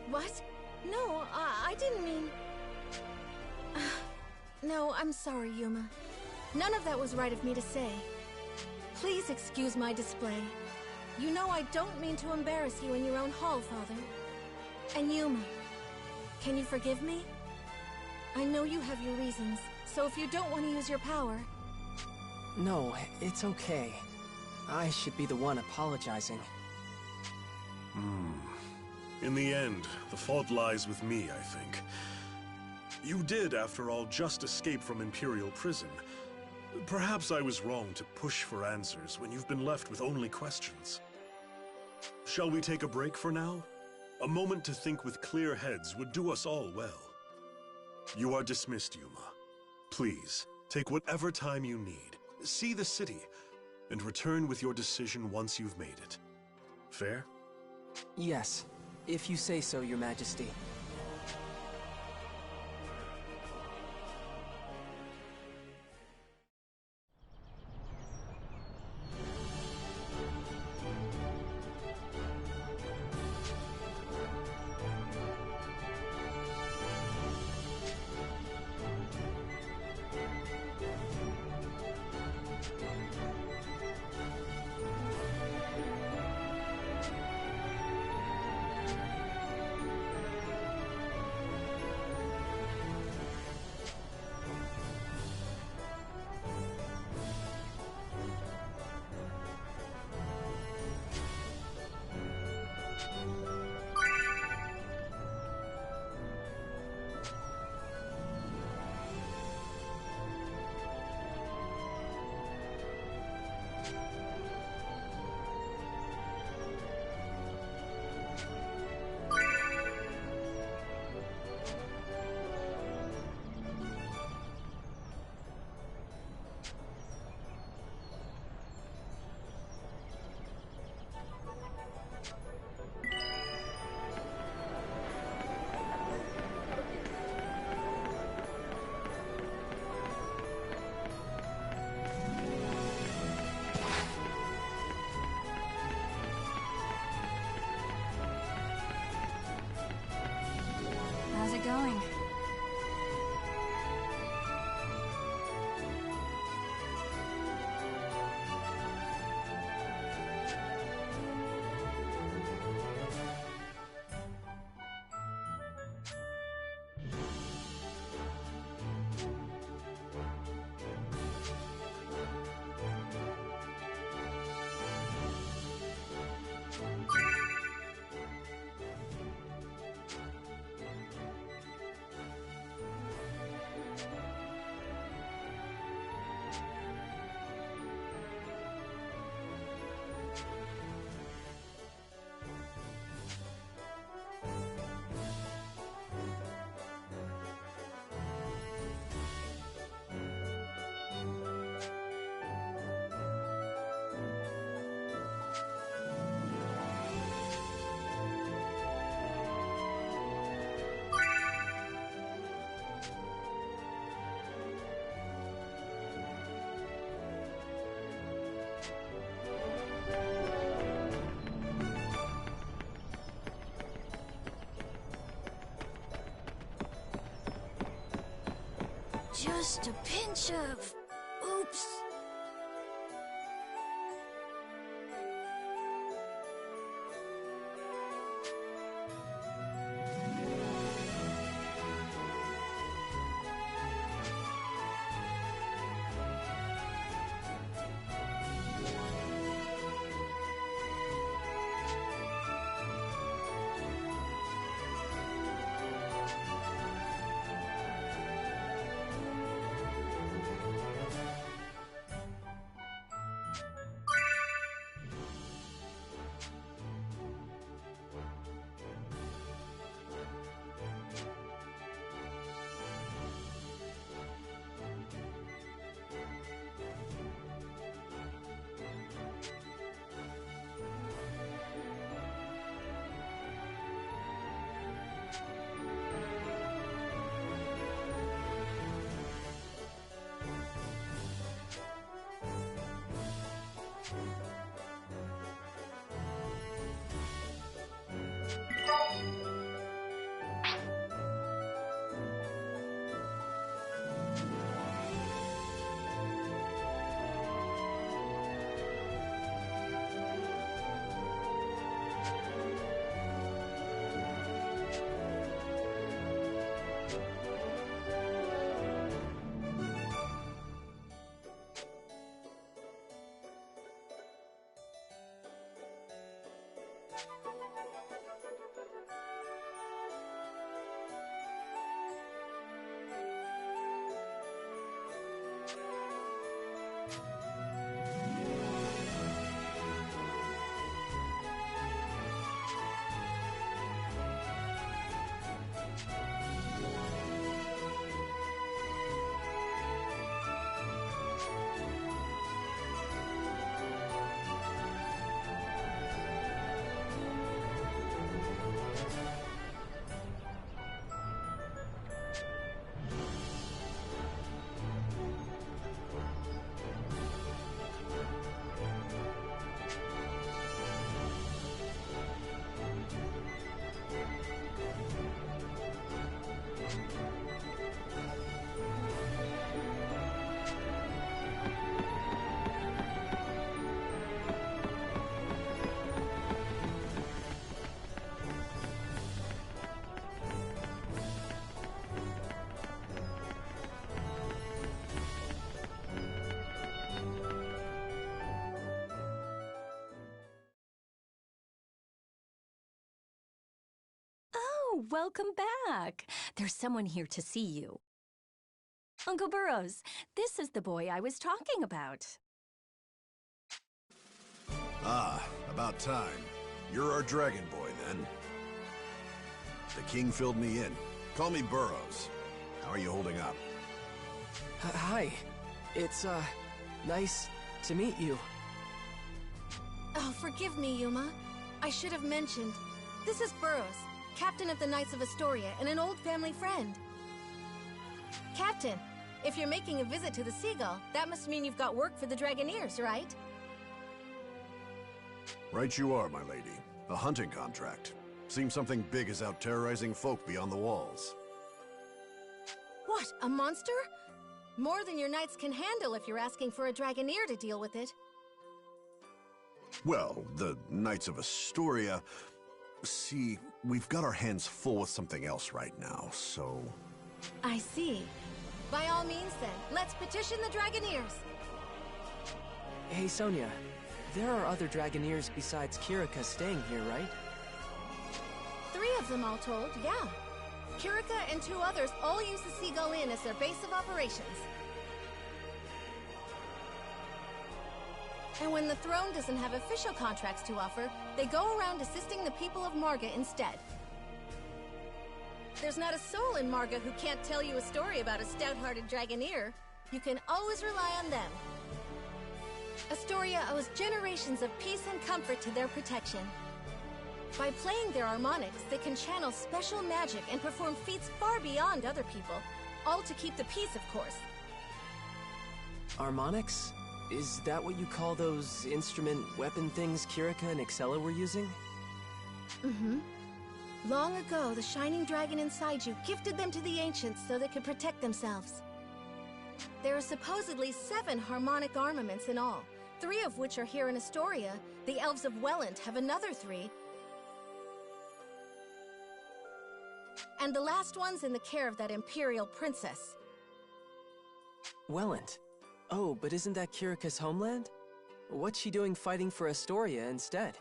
What? No, I didn't mean... No, I'm sorry, Yuma. None of that was right of me to say. Please excuse my display. You know I don't mean to embarrass you in your own hall, Father. And Yuma, can you forgive me? I know you have your reasons, so if you don't want to use your power... No, it's okay. I should be the one apologizing. In the end, the fault lies with me, I think. You did, after all, just escape from Imperial prison. Perhaps I was wrong to push for answers when you've been left with only questions. Shall we take a break for now? A moment to think with clear heads would do us all well. You are dismissed, Yuma. Please, take whatever time you need. See the city, and return with your decision once you've made it. Fair? Yes, if you say so, Your Majesty. going? Just a pinch of... oops. Oh, welcome back. There's someone here to see you. Uncle Burrows, this is the boy I was talking about. Ah, about time. You're our dragon boy, then. The king filled me in. Call me Burrows. How are you holding up? Hi. It's, nice to meet you. Oh, forgive me, Yuma. I should have mentioned. This is Burrows, captain of the Knights of Astoria and an old family friend. Captain, if you're making a visit to the Seagull, that must mean you've got work for the Dragoneers, right? Right you are, my lady. A hunting contract. Seems something big is out terrorizing folk beyond the walls. What, a monster? More than your knights can handle if you're asking for a Dragoneer to deal with it. Well, the Knights of Astoria... See, we've got our hands full with something else right now, so... I see. By all means then, let's petition the Dragoneers. Hey, Sonia. There are other Dragoneers besides Kirika staying here, right? 3 of them all told, yeah. Kirika and 2 others all use the Seagull Inn as their base of operations. And when the throne doesn't have official contracts to offer, they go around assisting the people of Marga instead. There's not a soul in Marga who can't tell you a story about a stout-hearted Dragoneer. You can always rely on them. Astoria owes generations of peace and comfort to their protection. By playing their harmonics, they can channel special magic and perform feats far beyond other people, all to keep the peace, of course. Harmonics? Is that what you call those instrument weapon things Kirika and Excella were using? Mm-hmm. Long ago, the shining dragon inside you gifted them to the ancients so they could protect themselves. There are supposedly 7 harmonic armaments in all, 3 of which are here in Astoria. The elves of Welland have another 3. And the last one's in the care of that Imperial princess. Welland? Oh, but isn't that Kirika's homeland? What's she doing fighting for Astoria instead?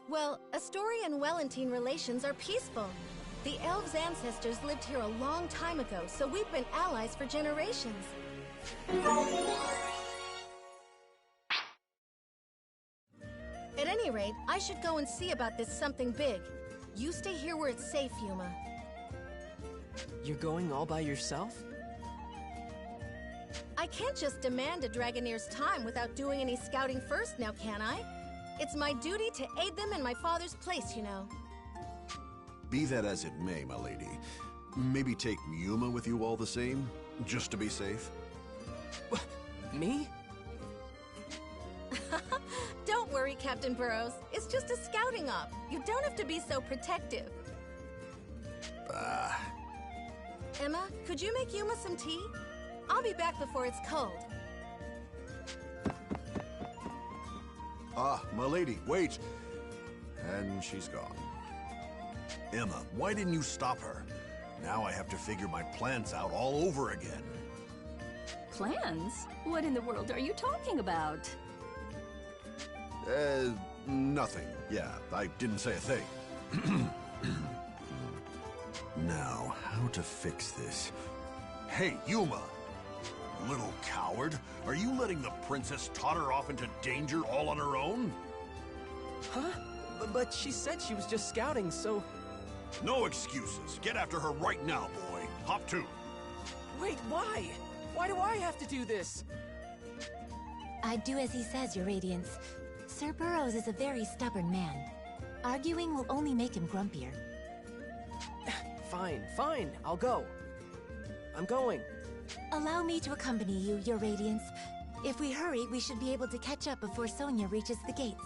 Well, Astoria and Wellentine relations are peaceful. The elves' ancestors lived here a long time ago, so we've been allies for generations. At any rate, I should go and see about this something big. You stay here where it's safe, Yuma. You're going all by yourself? I can't just demand a Dragoneer's time without doing any scouting first now, can I? It's my duty to aid them in my father's place, you know. Be that as it may, my lady. Maybe take Yuma with you all the same, just to be safe? Me? Don't worry, Captain Burrows. It's just a scouting op. You don't have to be so protective. Bah. Emma, could you make Yuma some tea? I'll be back before it's cold. Ah, my lady, wait. And she's gone. Emma, why didn't you stop her? Now I have to figure my plans out all over again. Plans? What in the world are you talking about? Nothing. Yeah, I didn't say a thing. Now, how to fix this? Hey, Yuma! Little coward, are you letting the princess totter off into danger all on her own? Huh? But she said she was just scouting, so... No excuses. Get after her right now, boy. Hop to. Wait, why? Why do I have to do this? I'd do as he says, Your Radiance. Sir Burrows is a very stubborn man. Arguing will only make him grumpier. Fine, I'll go. I'm going. Allow me to accompany you, Your Radiance. If we hurry, we should be able to catch up before Sonia reaches the gates.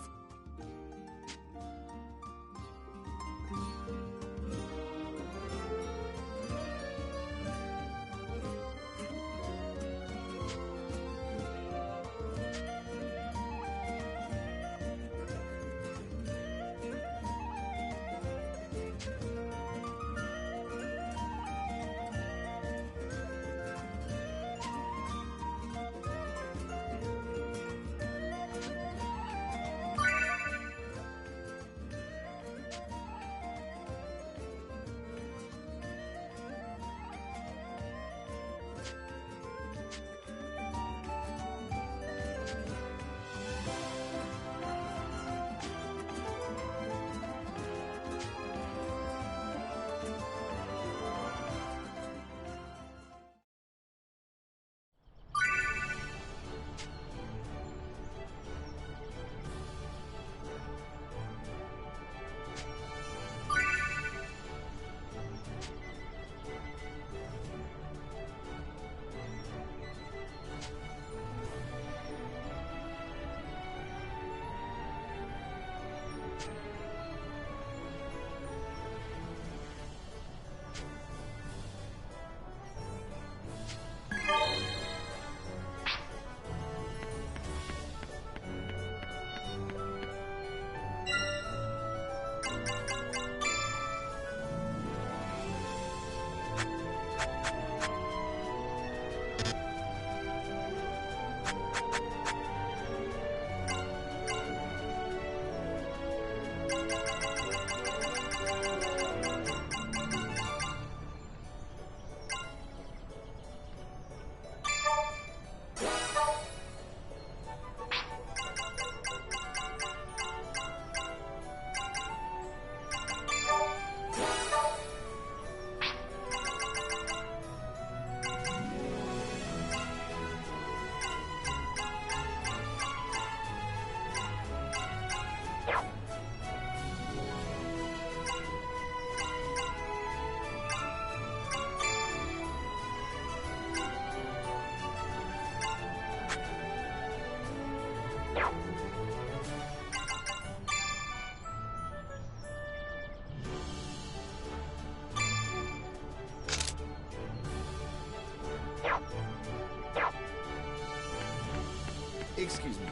Excuse me.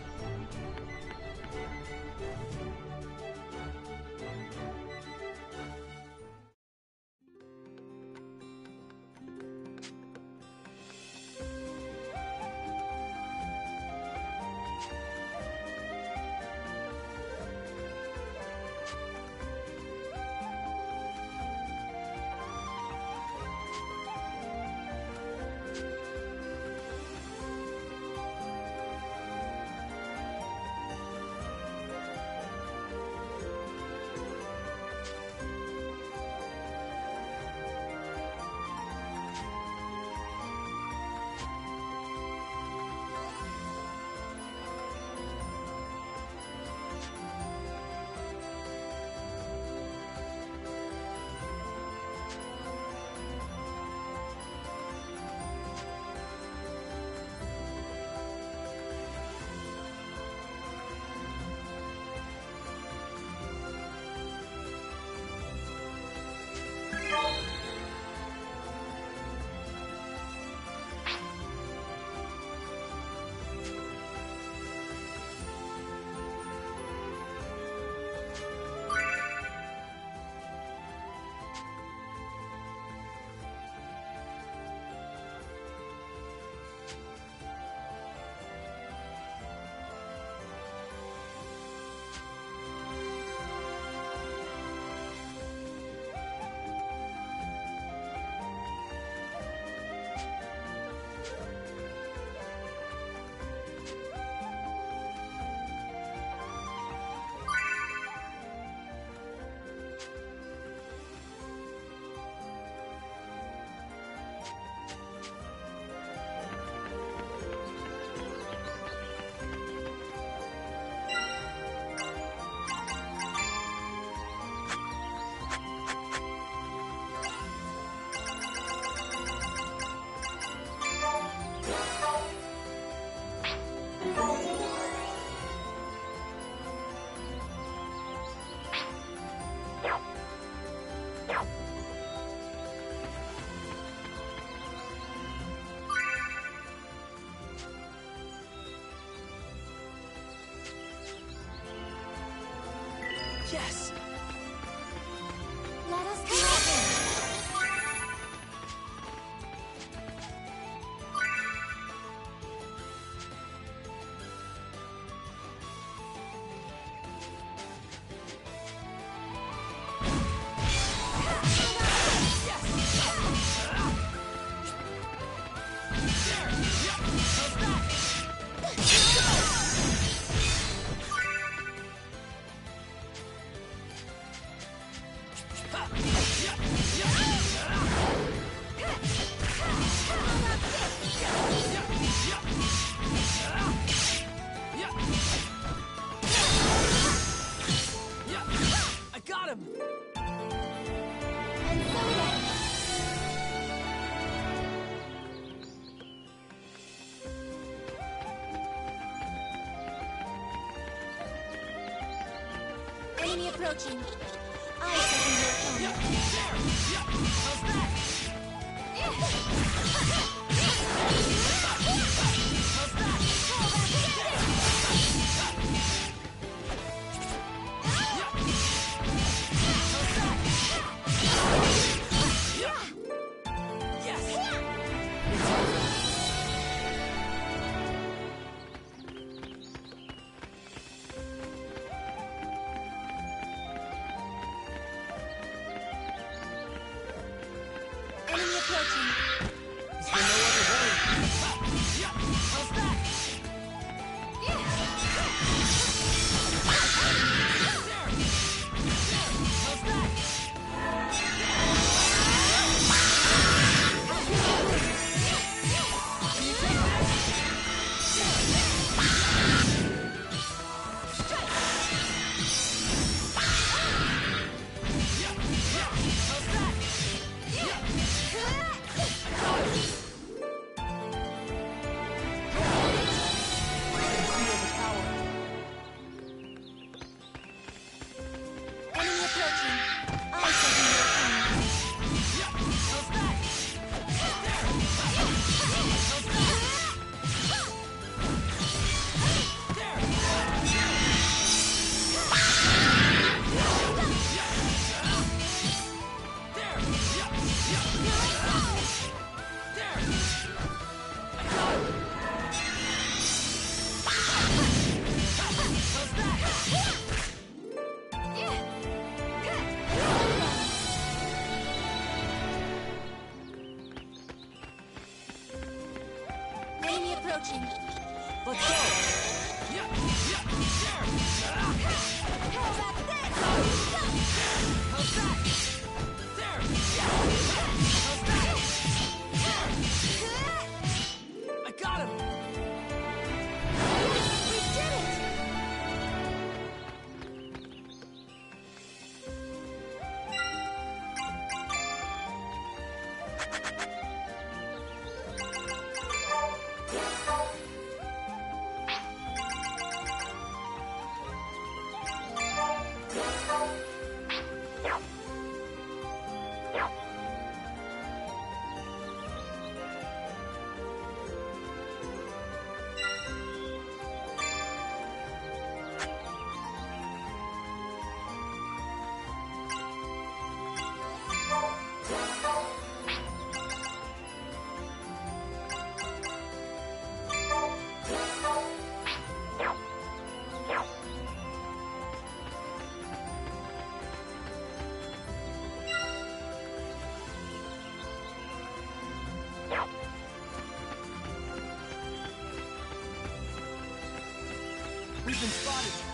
Yes! Let us do it! I got him! Enemy approaching. I second your opponent. Enemy approaching. Is there no other way? How's that? We've been spotted.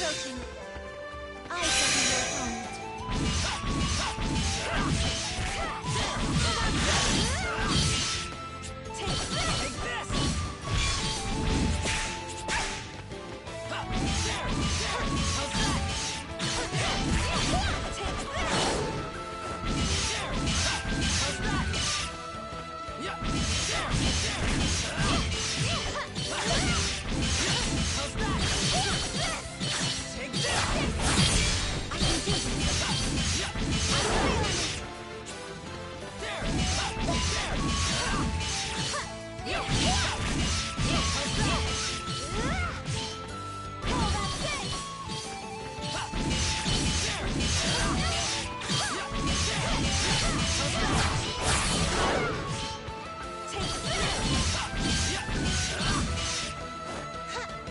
approaching. I shall be your opponent.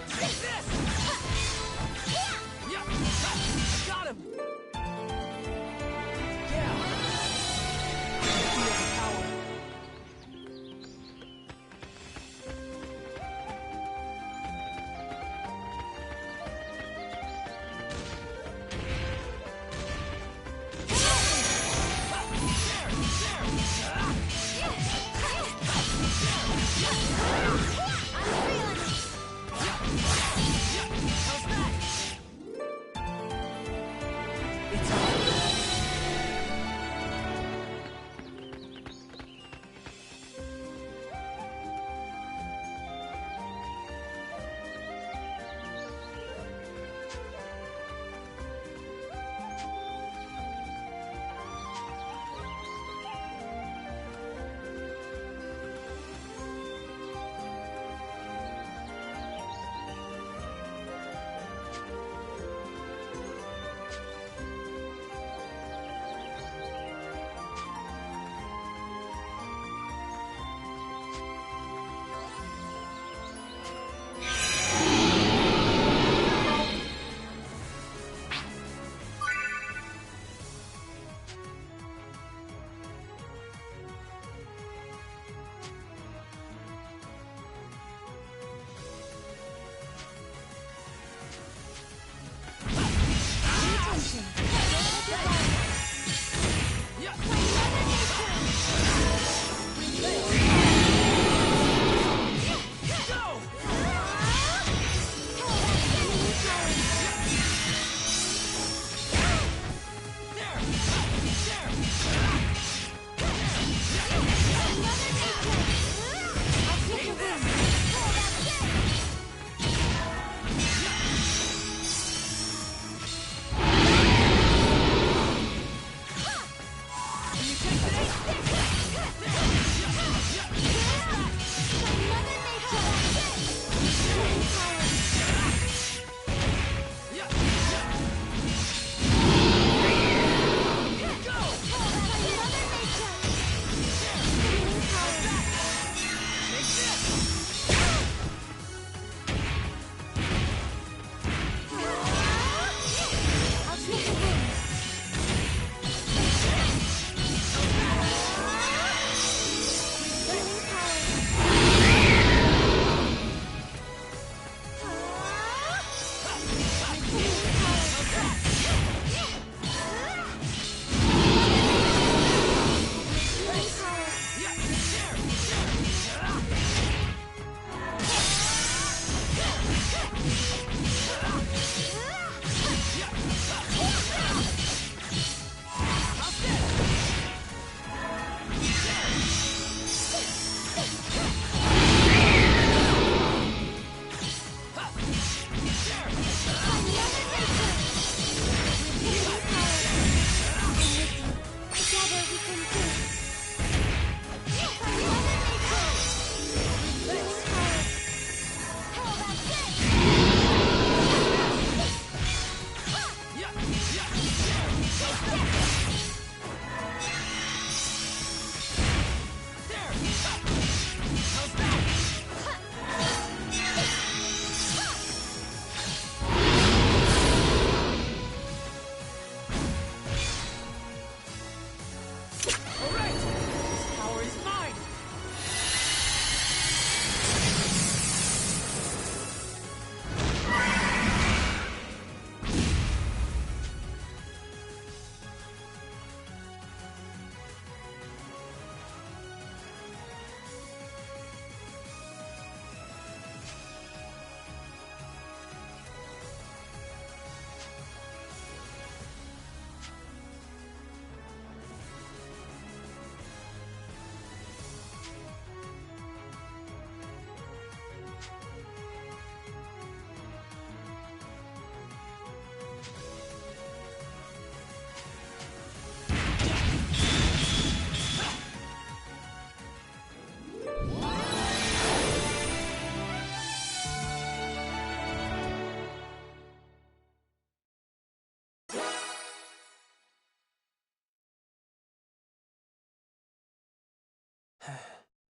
Take this!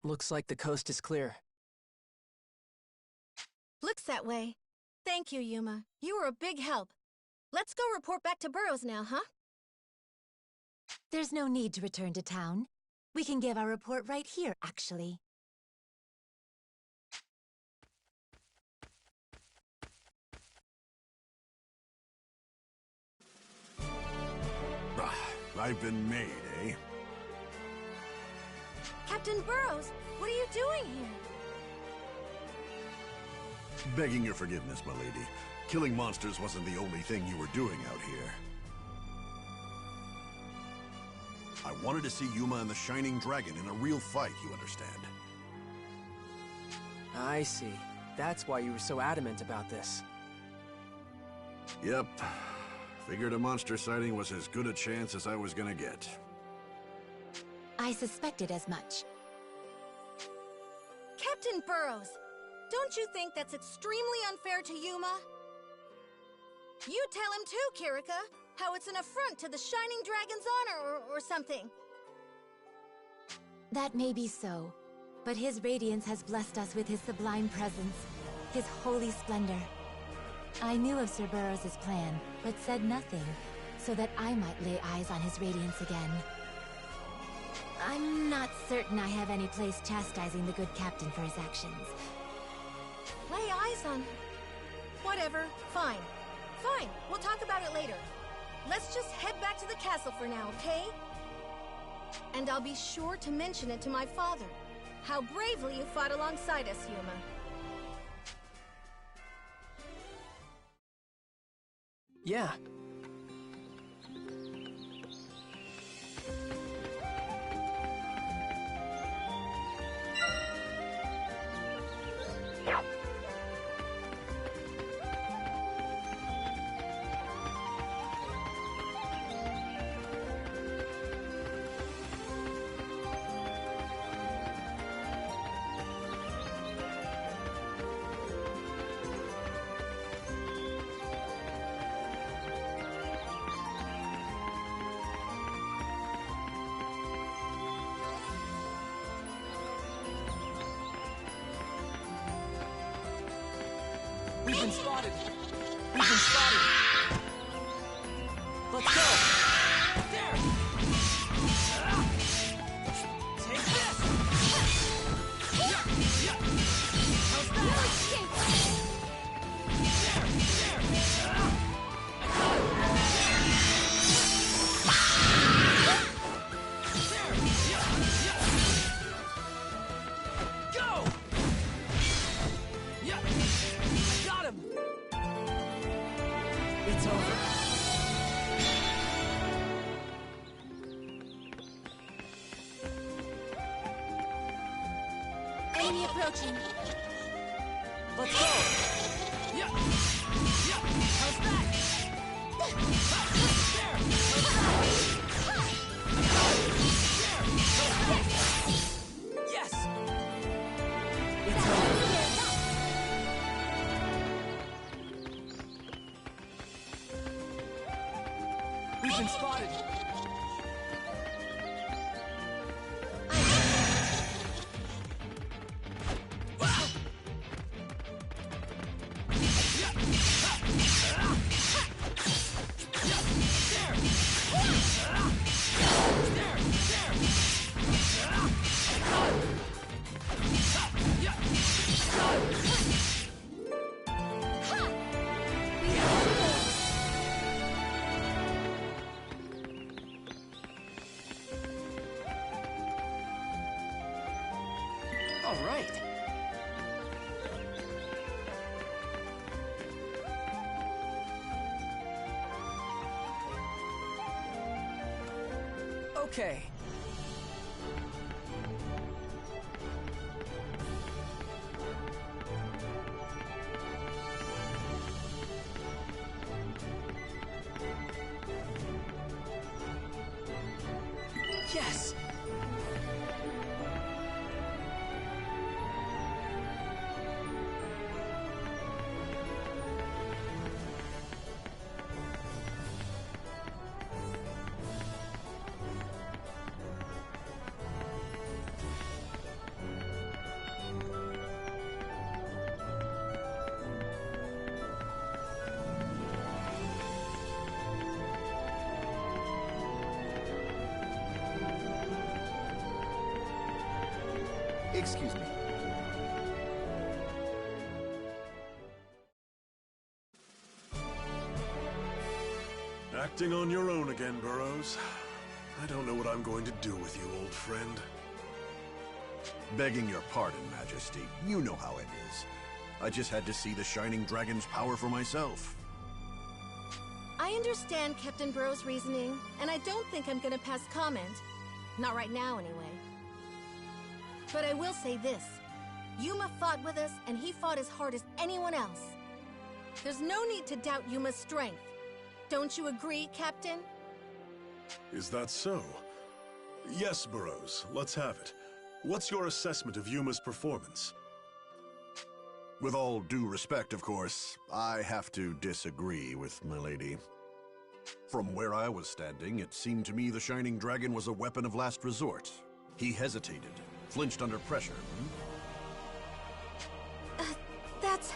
Looks like the coast is clear. Looks that way. Thank you, Yuma. You were a big help. Let's go report back to Burroughs now, huh? There's no need to return to town. We can give our report right here, actually. I've been made, eh? Captain Burroughs, what are you doing here? Begging your forgiveness, my lady. Killing monsters wasn't the only thing you were doing out here. I wanted to see Yuma and the Shining Dragon in a real fight, you understand? I see. That's why you were so adamant about this. Yep. Figured a monster sighting was as good a chance as I was gonna get. I suspected as much. Captain Burroughs, don't you think that's extremely unfair to Yuma? You tell him too, Kirika, how it's an affront to the Shining Dragon's honor or something. That may be so, but his radiance has blessed us with his sublime presence, his holy splendor. I knew of Sir Burroughs' plan, but said nothing, so that I might lay eyes on his radiance again. I'm not certain I have any place chastising the good captain for his actions. Lay eyes on... Whatever, fine. Fine, we'll talk about it later. Let's just head back to the castle for now, okay? And I'll be sure to mention it to my father. How bravely you fought alongside us, Yuma. Yeah. We've been spotted! We've been spotted! Let's go! There! Take this! How's that? Go! Yeah! I got him! It's over. Enemy approaching. Let's go! Yeah! Yeah! How's that? There! How's that? There! How's that? Yes! It's over. We've been spotted. All right. Okay. Yes! Excuse me. Acting on your own again, Burrows. I don't know what I'm going to do with you, old friend. Begging your pardon, Majesty. You know how it is. I just had to see the Shining Dragon's power for myself. I understand Captain Burrow's reasoning, and I don't think I'm gonna pass comment. Not right now, anyway. But I will say this. Yuma fought with us, and he fought as hard as anyone else. There's no need to doubt Yuma's strength. Don't you agree, Captain? Is that so? Yes, Burrows, let's have it. What's your assessment of Yuma's performance? With all due respect, of course, I have to disagree with my lady. From where I was standing, it seemed to me the Shining Dragon was a weapon of last resort. He hesitated, flinched under pressure. That's...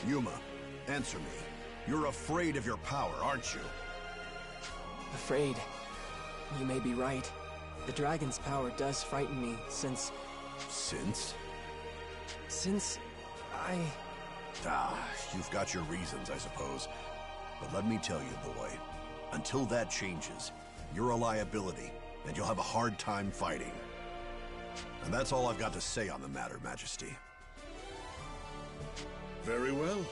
Yuma, answer me. You're afraid of your power, aren't you? Afraid. You may be right. The dragon's power does frighten me, since... Since? Since... You've got your reasons, I suppose. But let me tell you, boy, until that changes, you're a liability, and you'll have a hard time fighting. And that's all I've got to say on the matter, Majesty. Very well.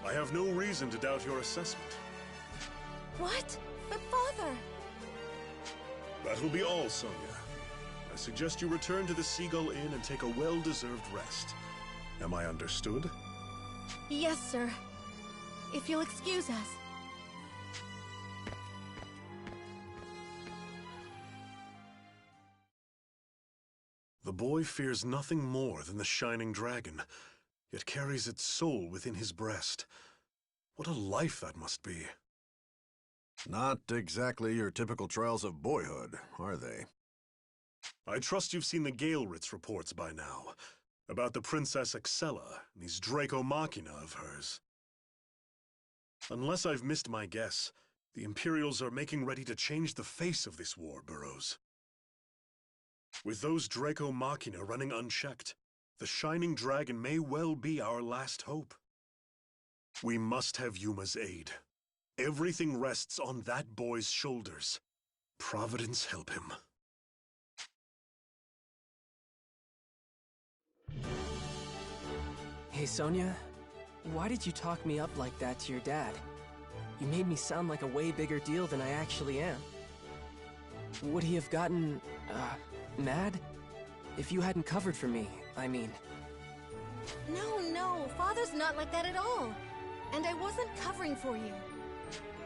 I have no reason to doubt your assessment. What? But Father... That'll be all, Sonia. I suggest you return to the Seagull Inn and take a well-deserved rest. Am I understood? Yes, sir. If you'll excuse us. The boy fears nothing more than the Shining Dragon, yet carries its soul within his breast. What a life that must be. Not exactly your typical trials of boyhood, are they? I trust you've seen the Galeritz reports by now, about the Princess Excella and these Draco Machina of hers. Unless I've missed my guess, the Imperials are making ready to change the face of this war, Burrows. With those Draco Machina running unchecked, the Shining Dragon may well be our last hope. We must have Yuma's aid. Everything rests on that boy's shoulders. Providence help him. Hey, Sonia. Why did you talk me up like that to your dad? You made me sound like a way bigger deal than I actually am. Would he have gotten, mad? If you hadn't covered for me, I mean. No, Father's not like that at all. And I wasn't covering for you.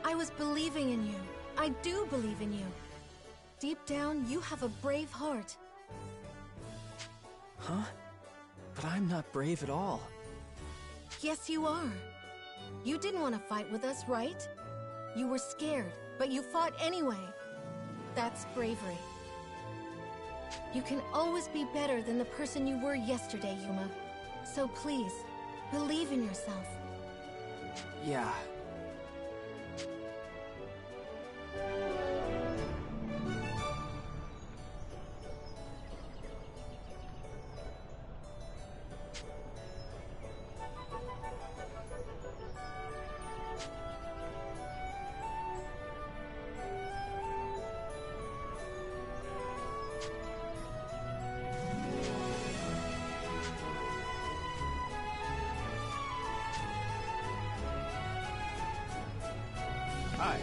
I was believing in you. I do believe in you. Deep down, you have a brave heart. Huh? But I'm not brave at all. Yes, you are. You didn't want to fight with us, right? You were scared, but you fought anyway. That's bravery. You can always be better than the person you were yesterday, Yuma. So please, believe in yourself. Yeah. Hi.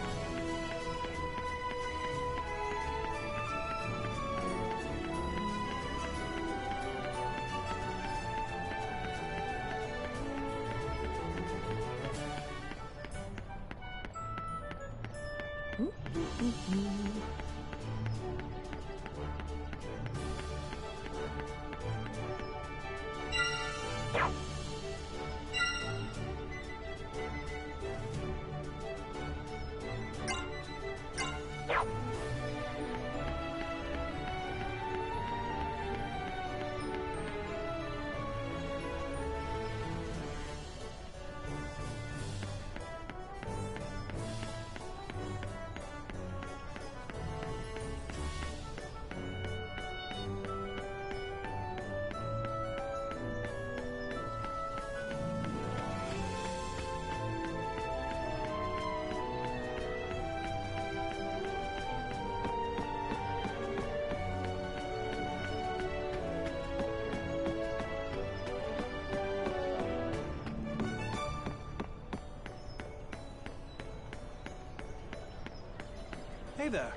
Hey there.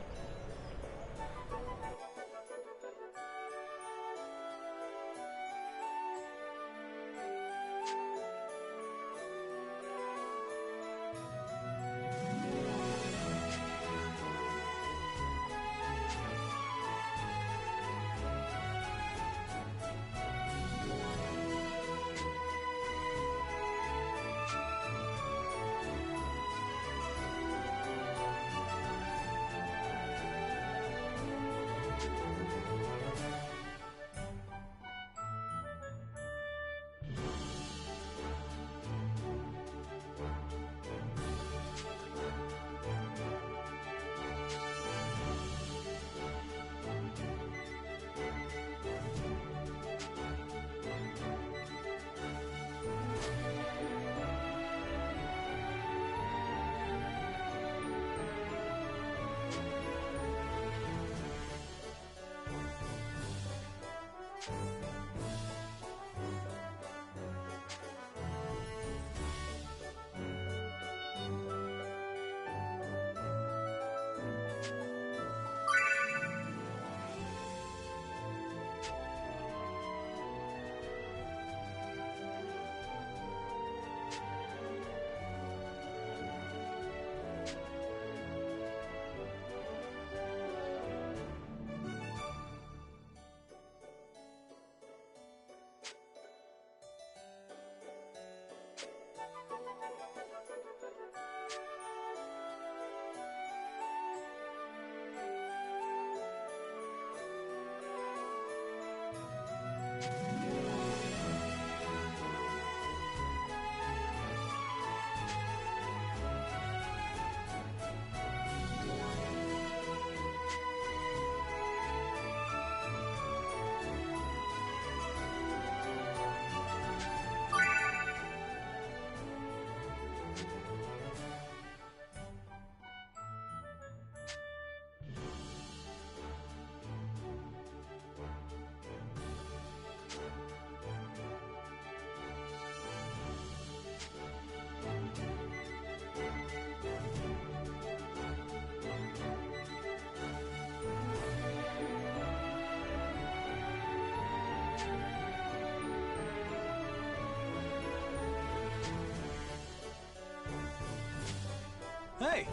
Hey!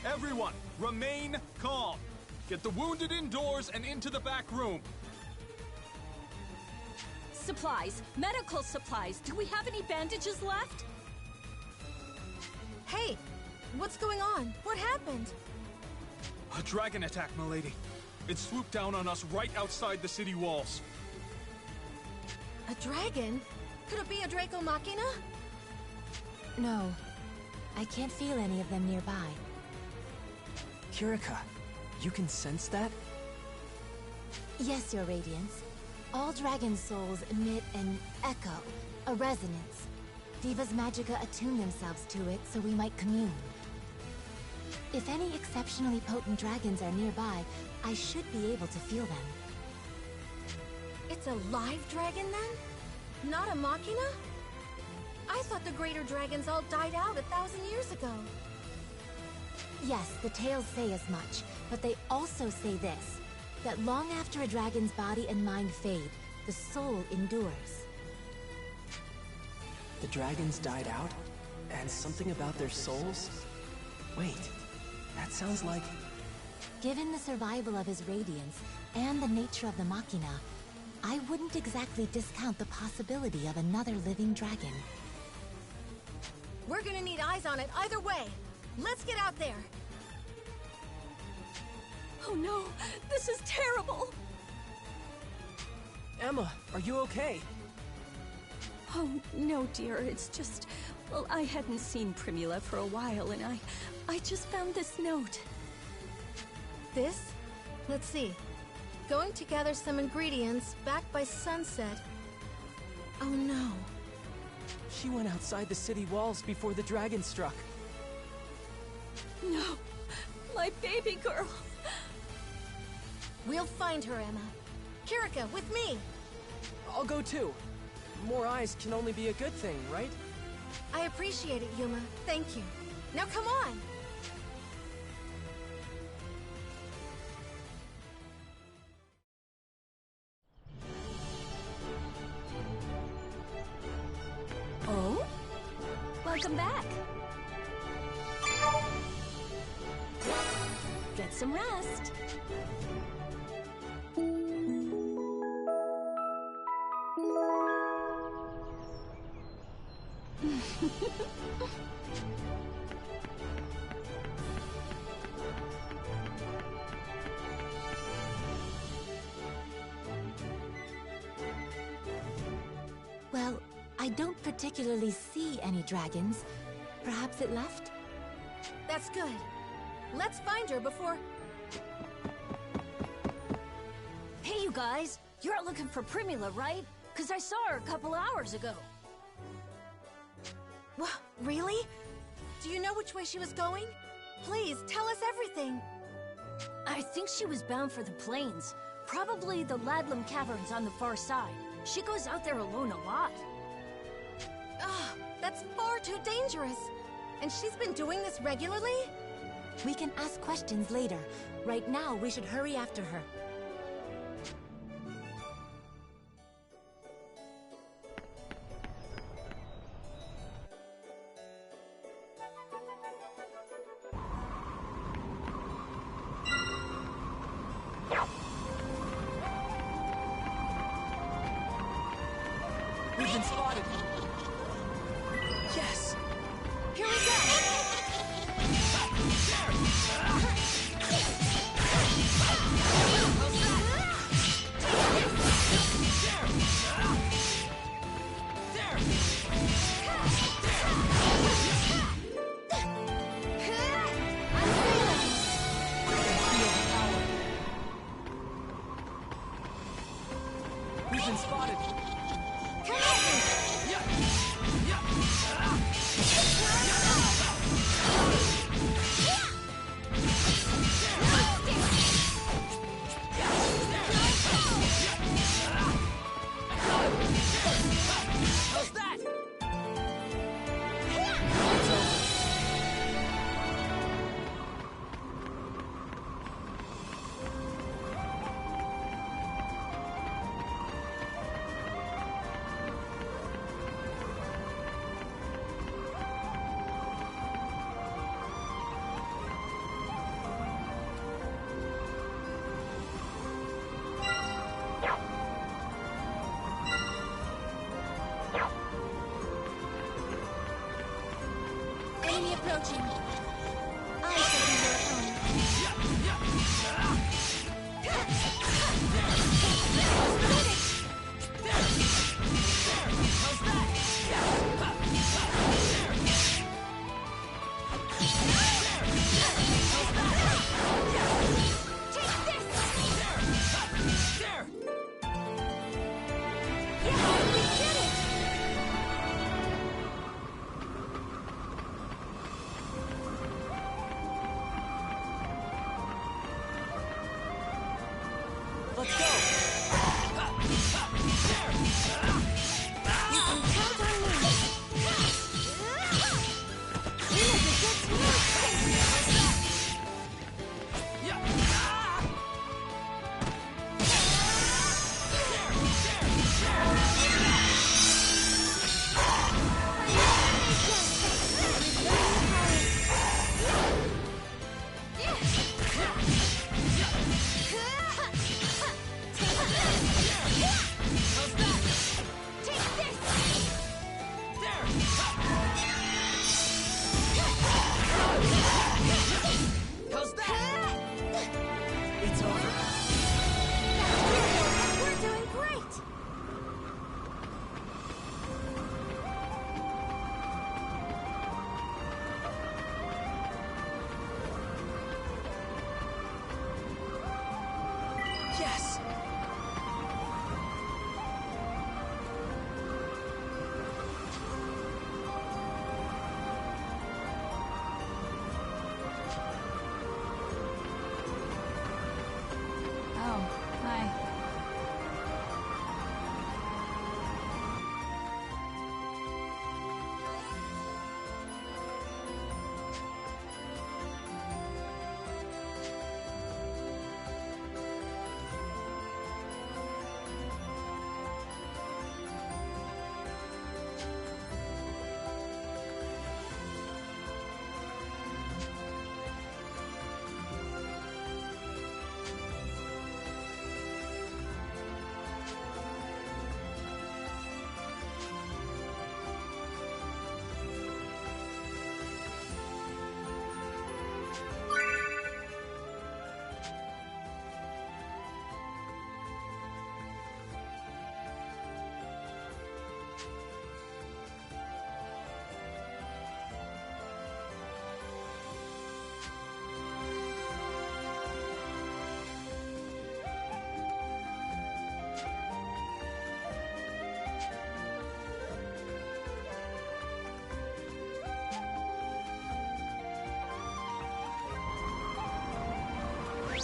Everyone, remain calm. Get the wounded indoors and into the back room. Supplies, medical supplies. Do we have any bandages left? Hey, what's going on? What happened? A dragon attack, milady. It swooped down on us right outside the city walls. A dragon? Could it be a Draco Machina? No. I can't feel any of them nearby. Kirika, you can sense that? Yes, Your Radiance. All dragon souls emit an echo, a resonance. Diva's Magica attune themselves to it so we might commune. If any exceptionally potent dragons are nearby, I should be able to feel them. It's a live dragon then? Not a Machina? I thought the greater dragons all died out 1,000 years ago. Yes, the tales say as much, but they also say this, that long after a dragon's body and mind fade, the soul endures. The dragons died out? And something about their souls? Wait, that sounds like... Given the survival of his radiance, and the nature of the Machina, I wouldn't exactly discount the possibility of another living dragon. We're gonna need eyes on it either way. Let's get out there. Oh no, this is terrible! Emma, are you okay? Oh, no, dear, it's just... Well, I hadn't seen Primula for a while, and I just found this note. This? Let's see. Going to gather some ingredients back by sunset. Oh no. She went outside the city walls before the dragon struck. No, my baby girl. We'll find her, Emma. Kirika, with me! I'll go too. More eyes can only be a good thing, right? I appreciate it, Yuma. Thank you. Now come on! Oh? Welcome back. Get some rest. Well, I don't particularly see any dragons. Perhaps it left? That's good. Let's find her before... Hey, you guys! You're looking for Primula, right? 'Cause I saw her a couple hours ago. What? Really? Do you know which way she was going? Please, tell us everything. I think she was bound for the plains. Probably the Ladlam Caverns on the far side. She goes out there alone a lot. Ugh, that's far too dangerous. And she's been doing this regularly? We can ask questions later. Right now, we should hurry after her. We've been spotted. Yes! Here we go! We've been spotted. Come at me! How's that? Enemy approaching. I shall be your opponent. Let's go!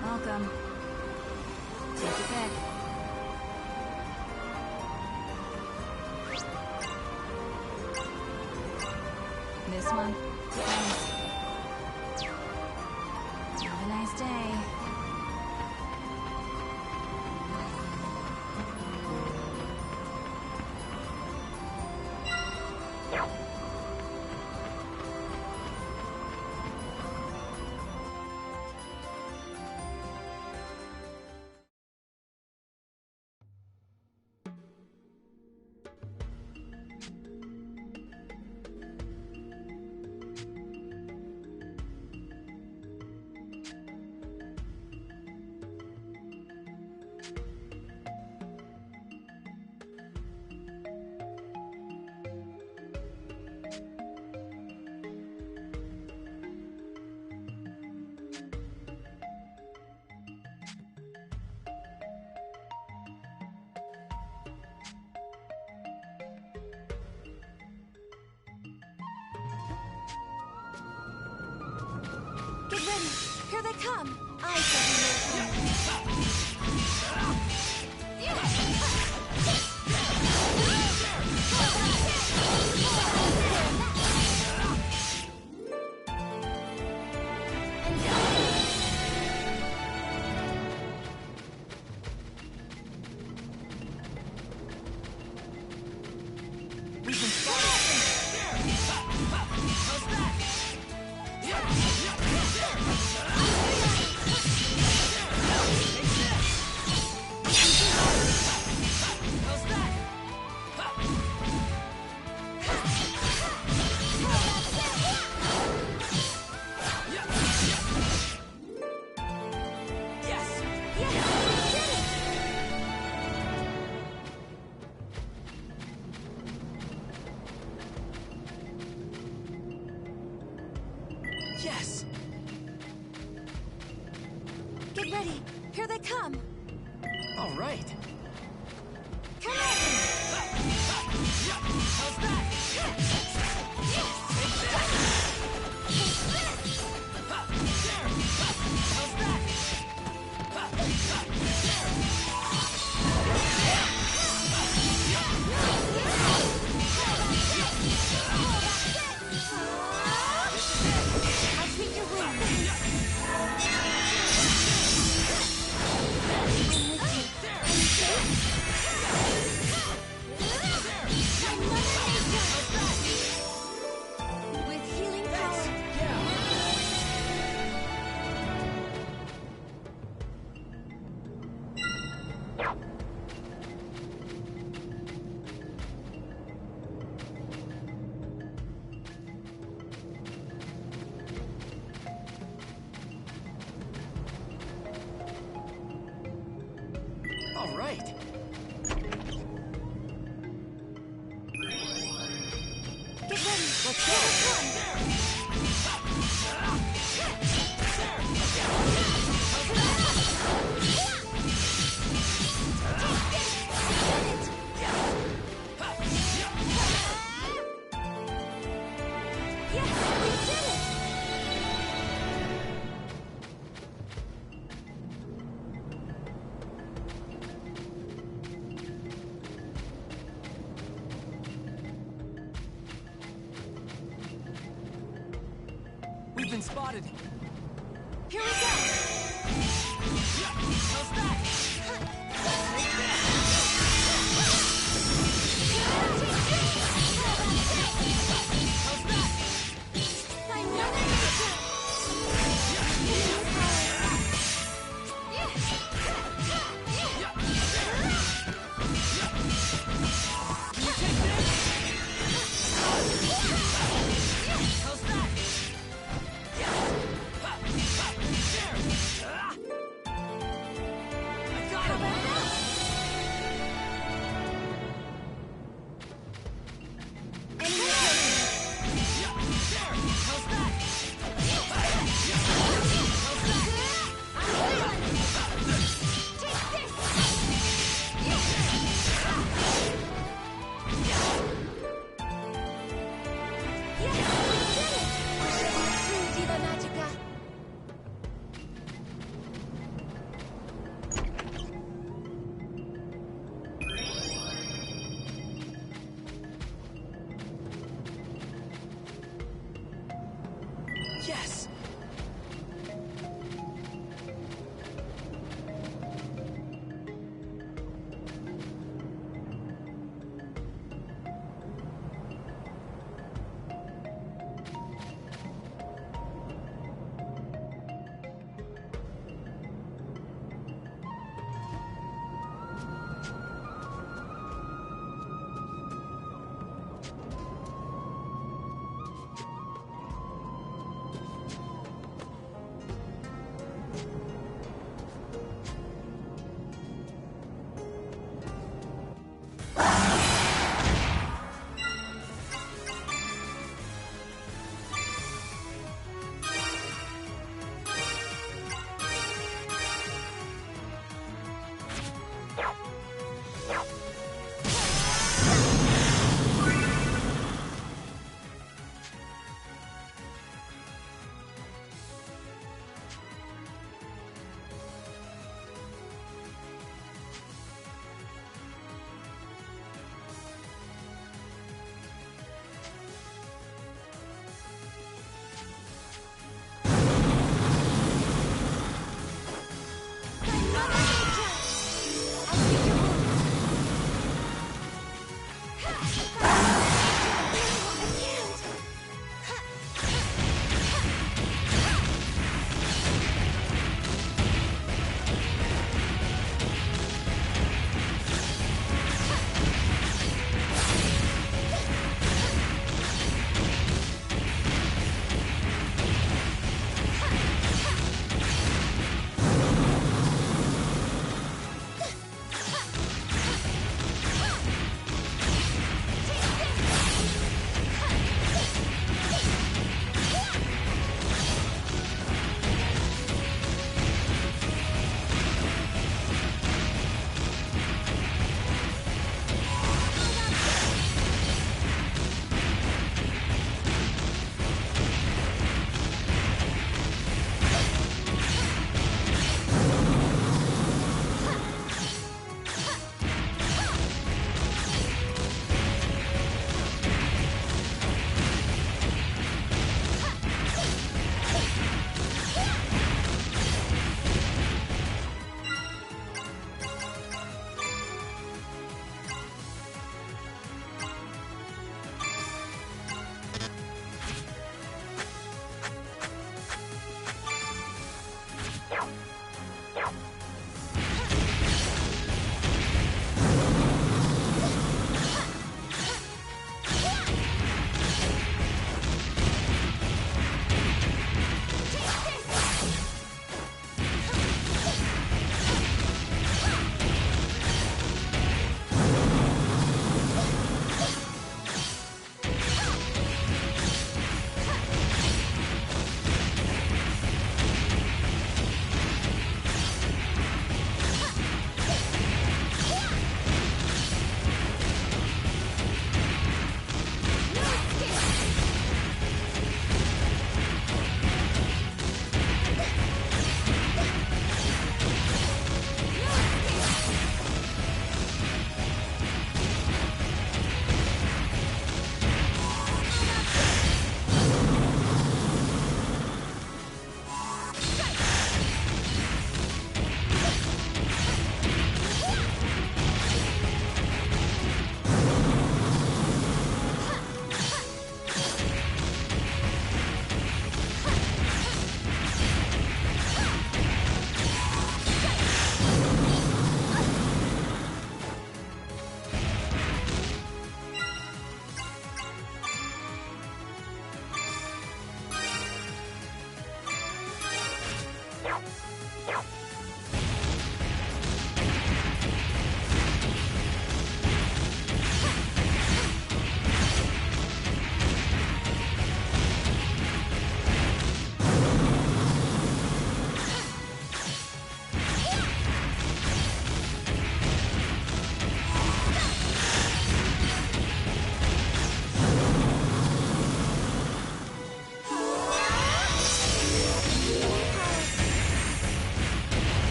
Welcome. Take a pick. This one? Thanks. Have a nice day. Get ready. Here they come. I shall be Yes! Get ready. Here they come. All right. Come on. How's that? With healing power. All right. Get ready. Let's go. We've been spotted. Here we go. How's that? Take that.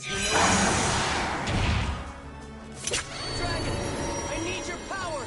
Dragon, I need your power!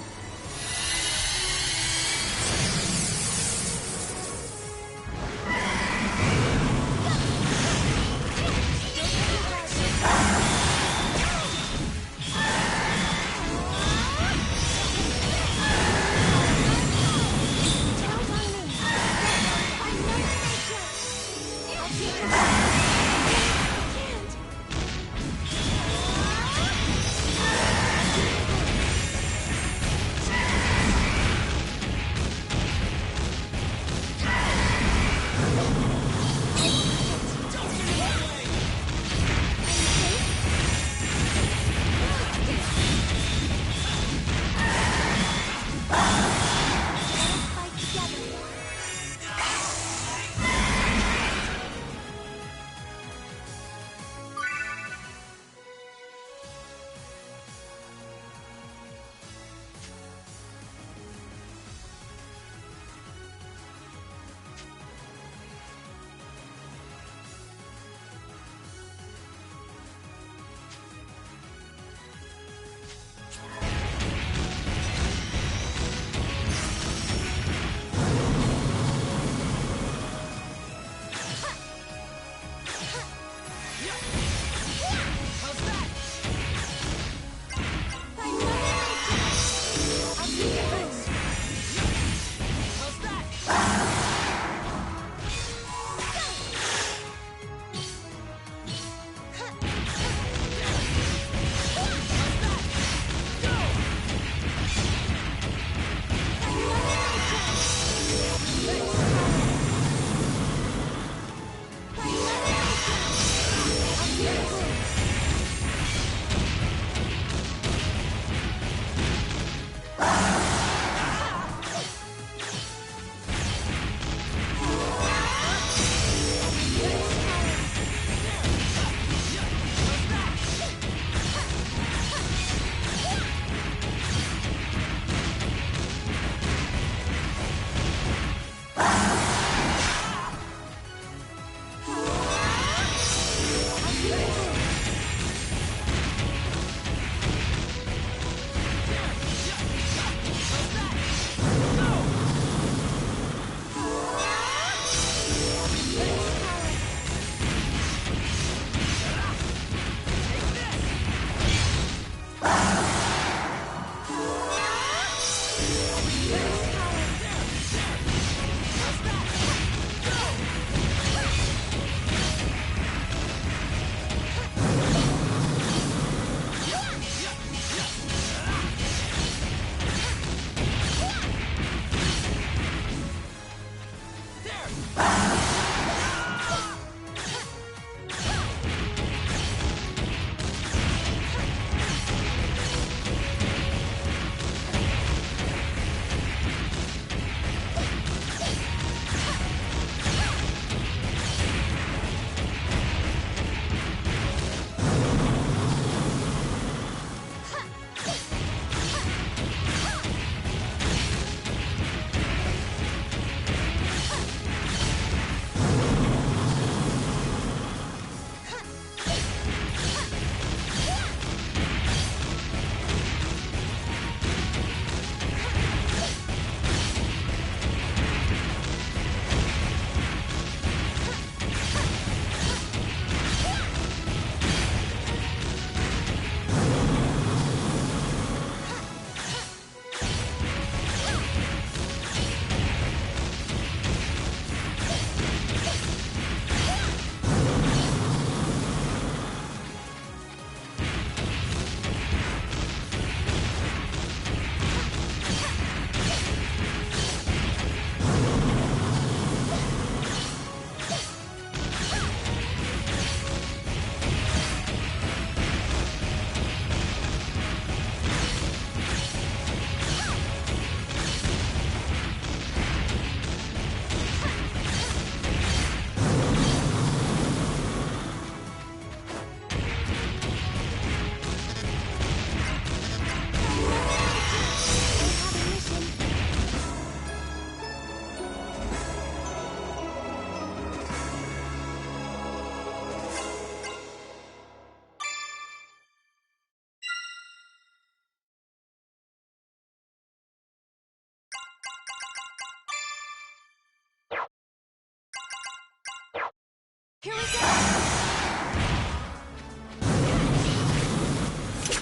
Here we go!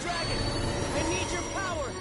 Dragon, I need your power!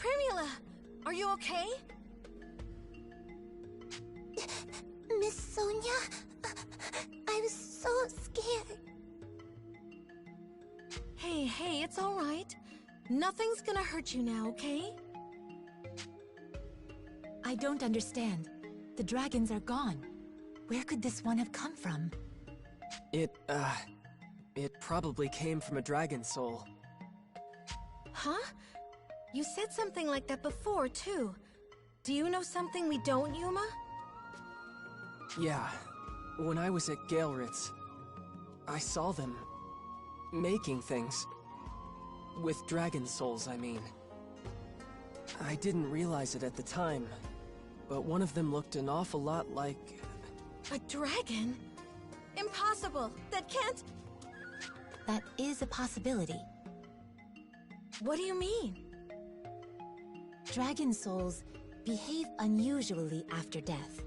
Primula! Are you okay? Miss Sonia? I was so scared. Hey, it's all right. Nothing's gonna hurt you now, okay? I don't understand. The dragons are gone. Where could this one have come from? It probably came from a dragon soul. Huh? You said something like that before, too. Do you know something we don't, Yuma? Yeah. When I was at Galeritz, I saw them making things. With dragon souls, I mean. I didn't realize it at the time, but one of them looked an awful lot like... A dragon? Impossible! That can't... That is a possibility. What do you mean? Dragon souls behave unusually after death.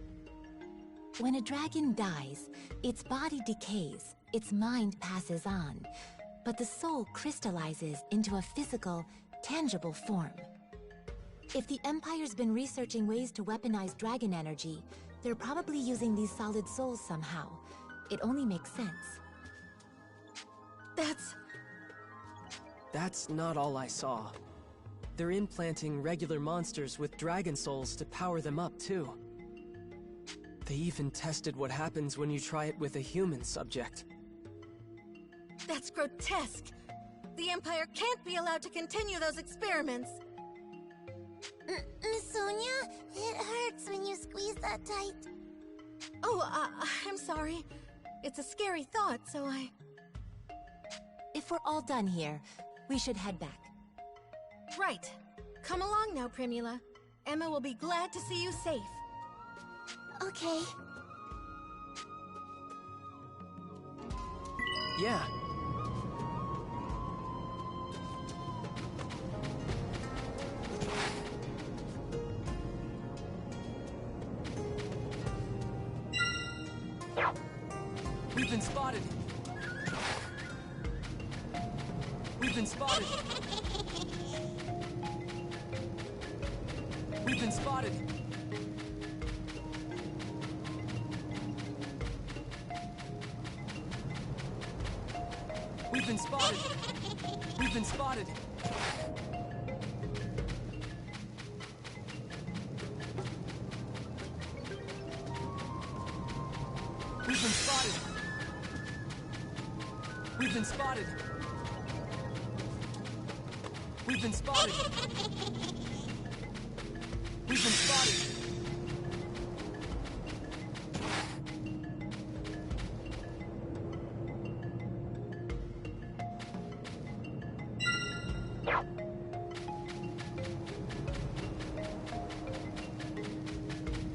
When a dragon dies, its body decays, its mind passes on, but the soul crystallizes into a physical, tangible form. If the Empire's been researching ways to weaponize dragon energy, they're probably using these solid souls somehow. It only makes sense. That's not all I saw. They're implanting regular monsters with dragon souls to power them up, too. They even tested what happens when you try it with a human subject. That's grotesque! The Empire can't be allowed to continue those experiments! Miss Sonia, it hurts when you squeeze that tight. Oh, I'm sorry. It's a scary thought, so I... If we're all done here, we should head back. Right. Come along now, Primula. Emma will be glad to see you safe. Okay. Yeah. We've been spotted. We've been spotted. We've been spotted. We've been spotted. We've been spotted. We've been spotted. We've been spotted. We've been spotted. We've been spotted.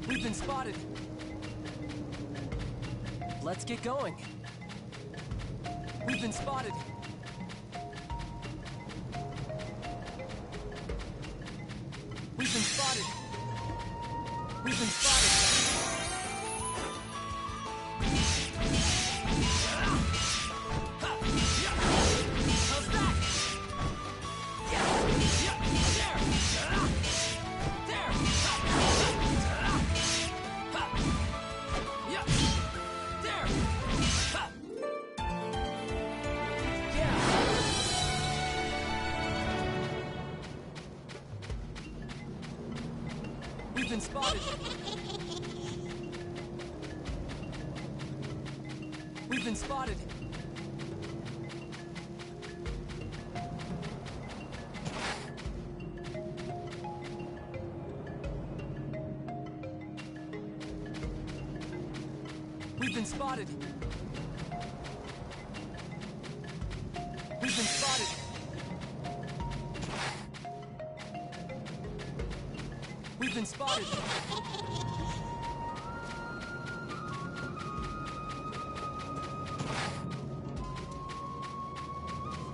We've been spotted. Let's get going. We've been spotted. We've been spotted. We've been spotted. How's that? We've been spotted. We've been spotted. We've been spotted. We've been spotted. We've been spotted.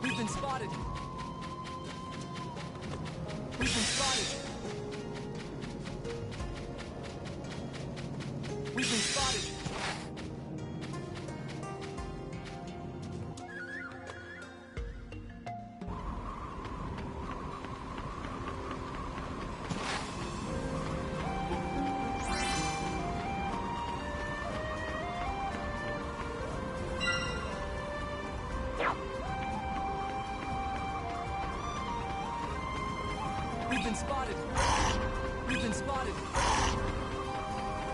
We've been spotted. We've been spotted. We've been spotted. been spotted! We've been spotted!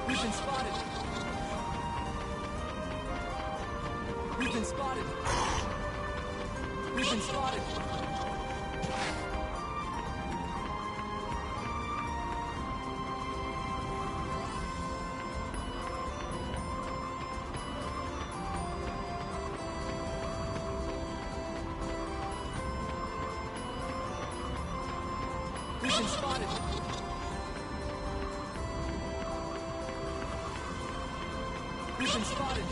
We've been spotted! We've been spotted! We've been spotted! We've been spotted! We've been spotted!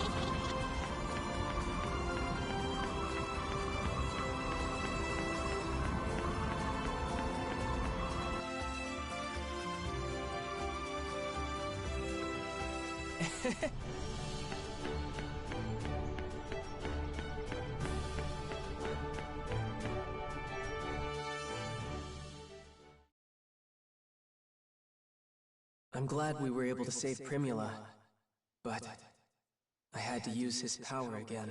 I'm glad we were able to save Primula, but I had to use his power again.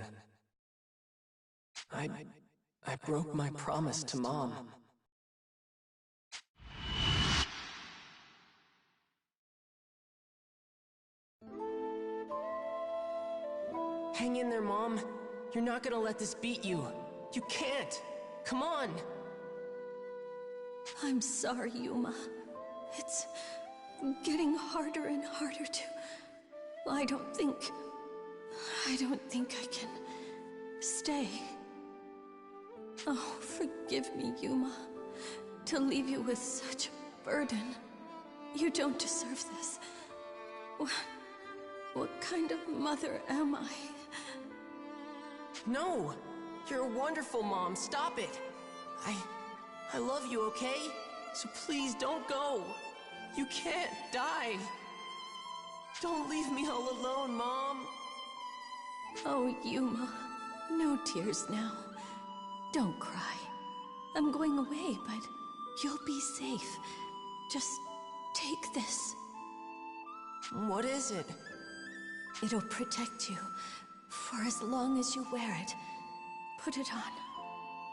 I broke my promise to Mom. Hang in there, Mom. You're not gonna let this beat you. You can't. Come on. I'm sorry, Yuma. It's getting harder and harder to... I don't think I can stay. Oh, forgive me, Yuma. To leave you with such a burden. You don't deserve this. What kind of mother am I? No! You're a wonderful mom. Stop it! I love you, okay? So please don't go. You can't die. Don't leave me all alone, Mom. Oh, Yuma. No tears now. Don't cry. I'm going away, but you'll be safe. Just take this. What is it? It'll protect you for as long as you wear it. Put it on,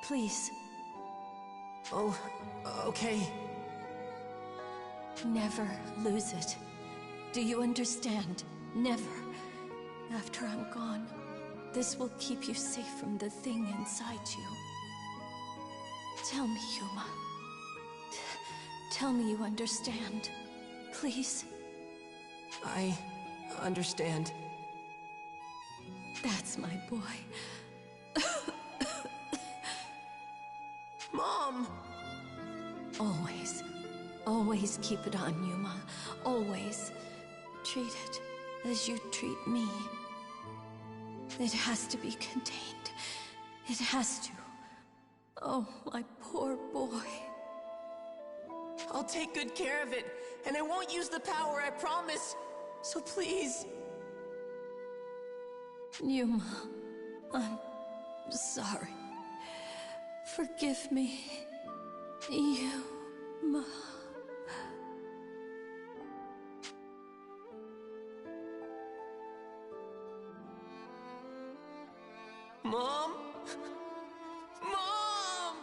please. Oh, okay. Never lose it. Do you understand? Never. After I'm gone, this will keep you safe from the thing inside you. Tell me, Yuma. Tell me you understand. Please. I understand. That's my boy. Mom! Always. Always keep it on, Yuma. Always. Treat it as you treat me. It has to be contained. It has to. Oh, my poor boy. I'll take good care of it, and I won't use the power, I promise. So please. Yuma, I'm sorry. Forgive me. Yuma. Mom? Mom!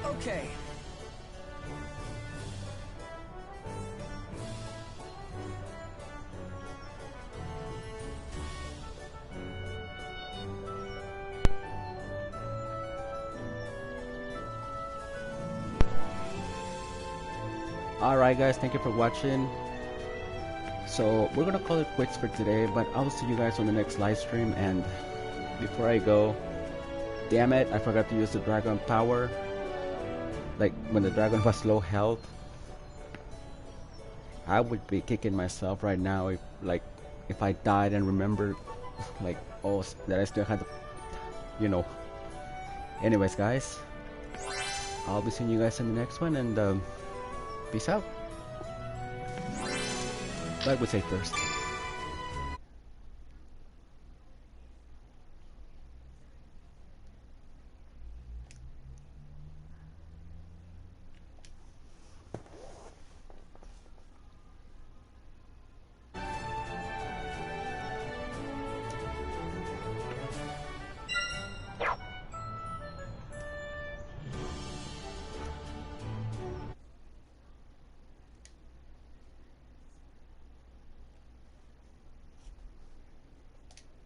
Okay. Alright guys, thank you for watching. So we're gonna call it quits for today, but I'll see you guys on the next live stream. And before I go, damn it, I forgot to use the dragon power. Like when the dragon was low health. I would be kicking myself right now if I died and remembered like Oh, that I still had, you know. Anyways, guys, I'll be seeing you guys in the next one, and peace out. Like we say first.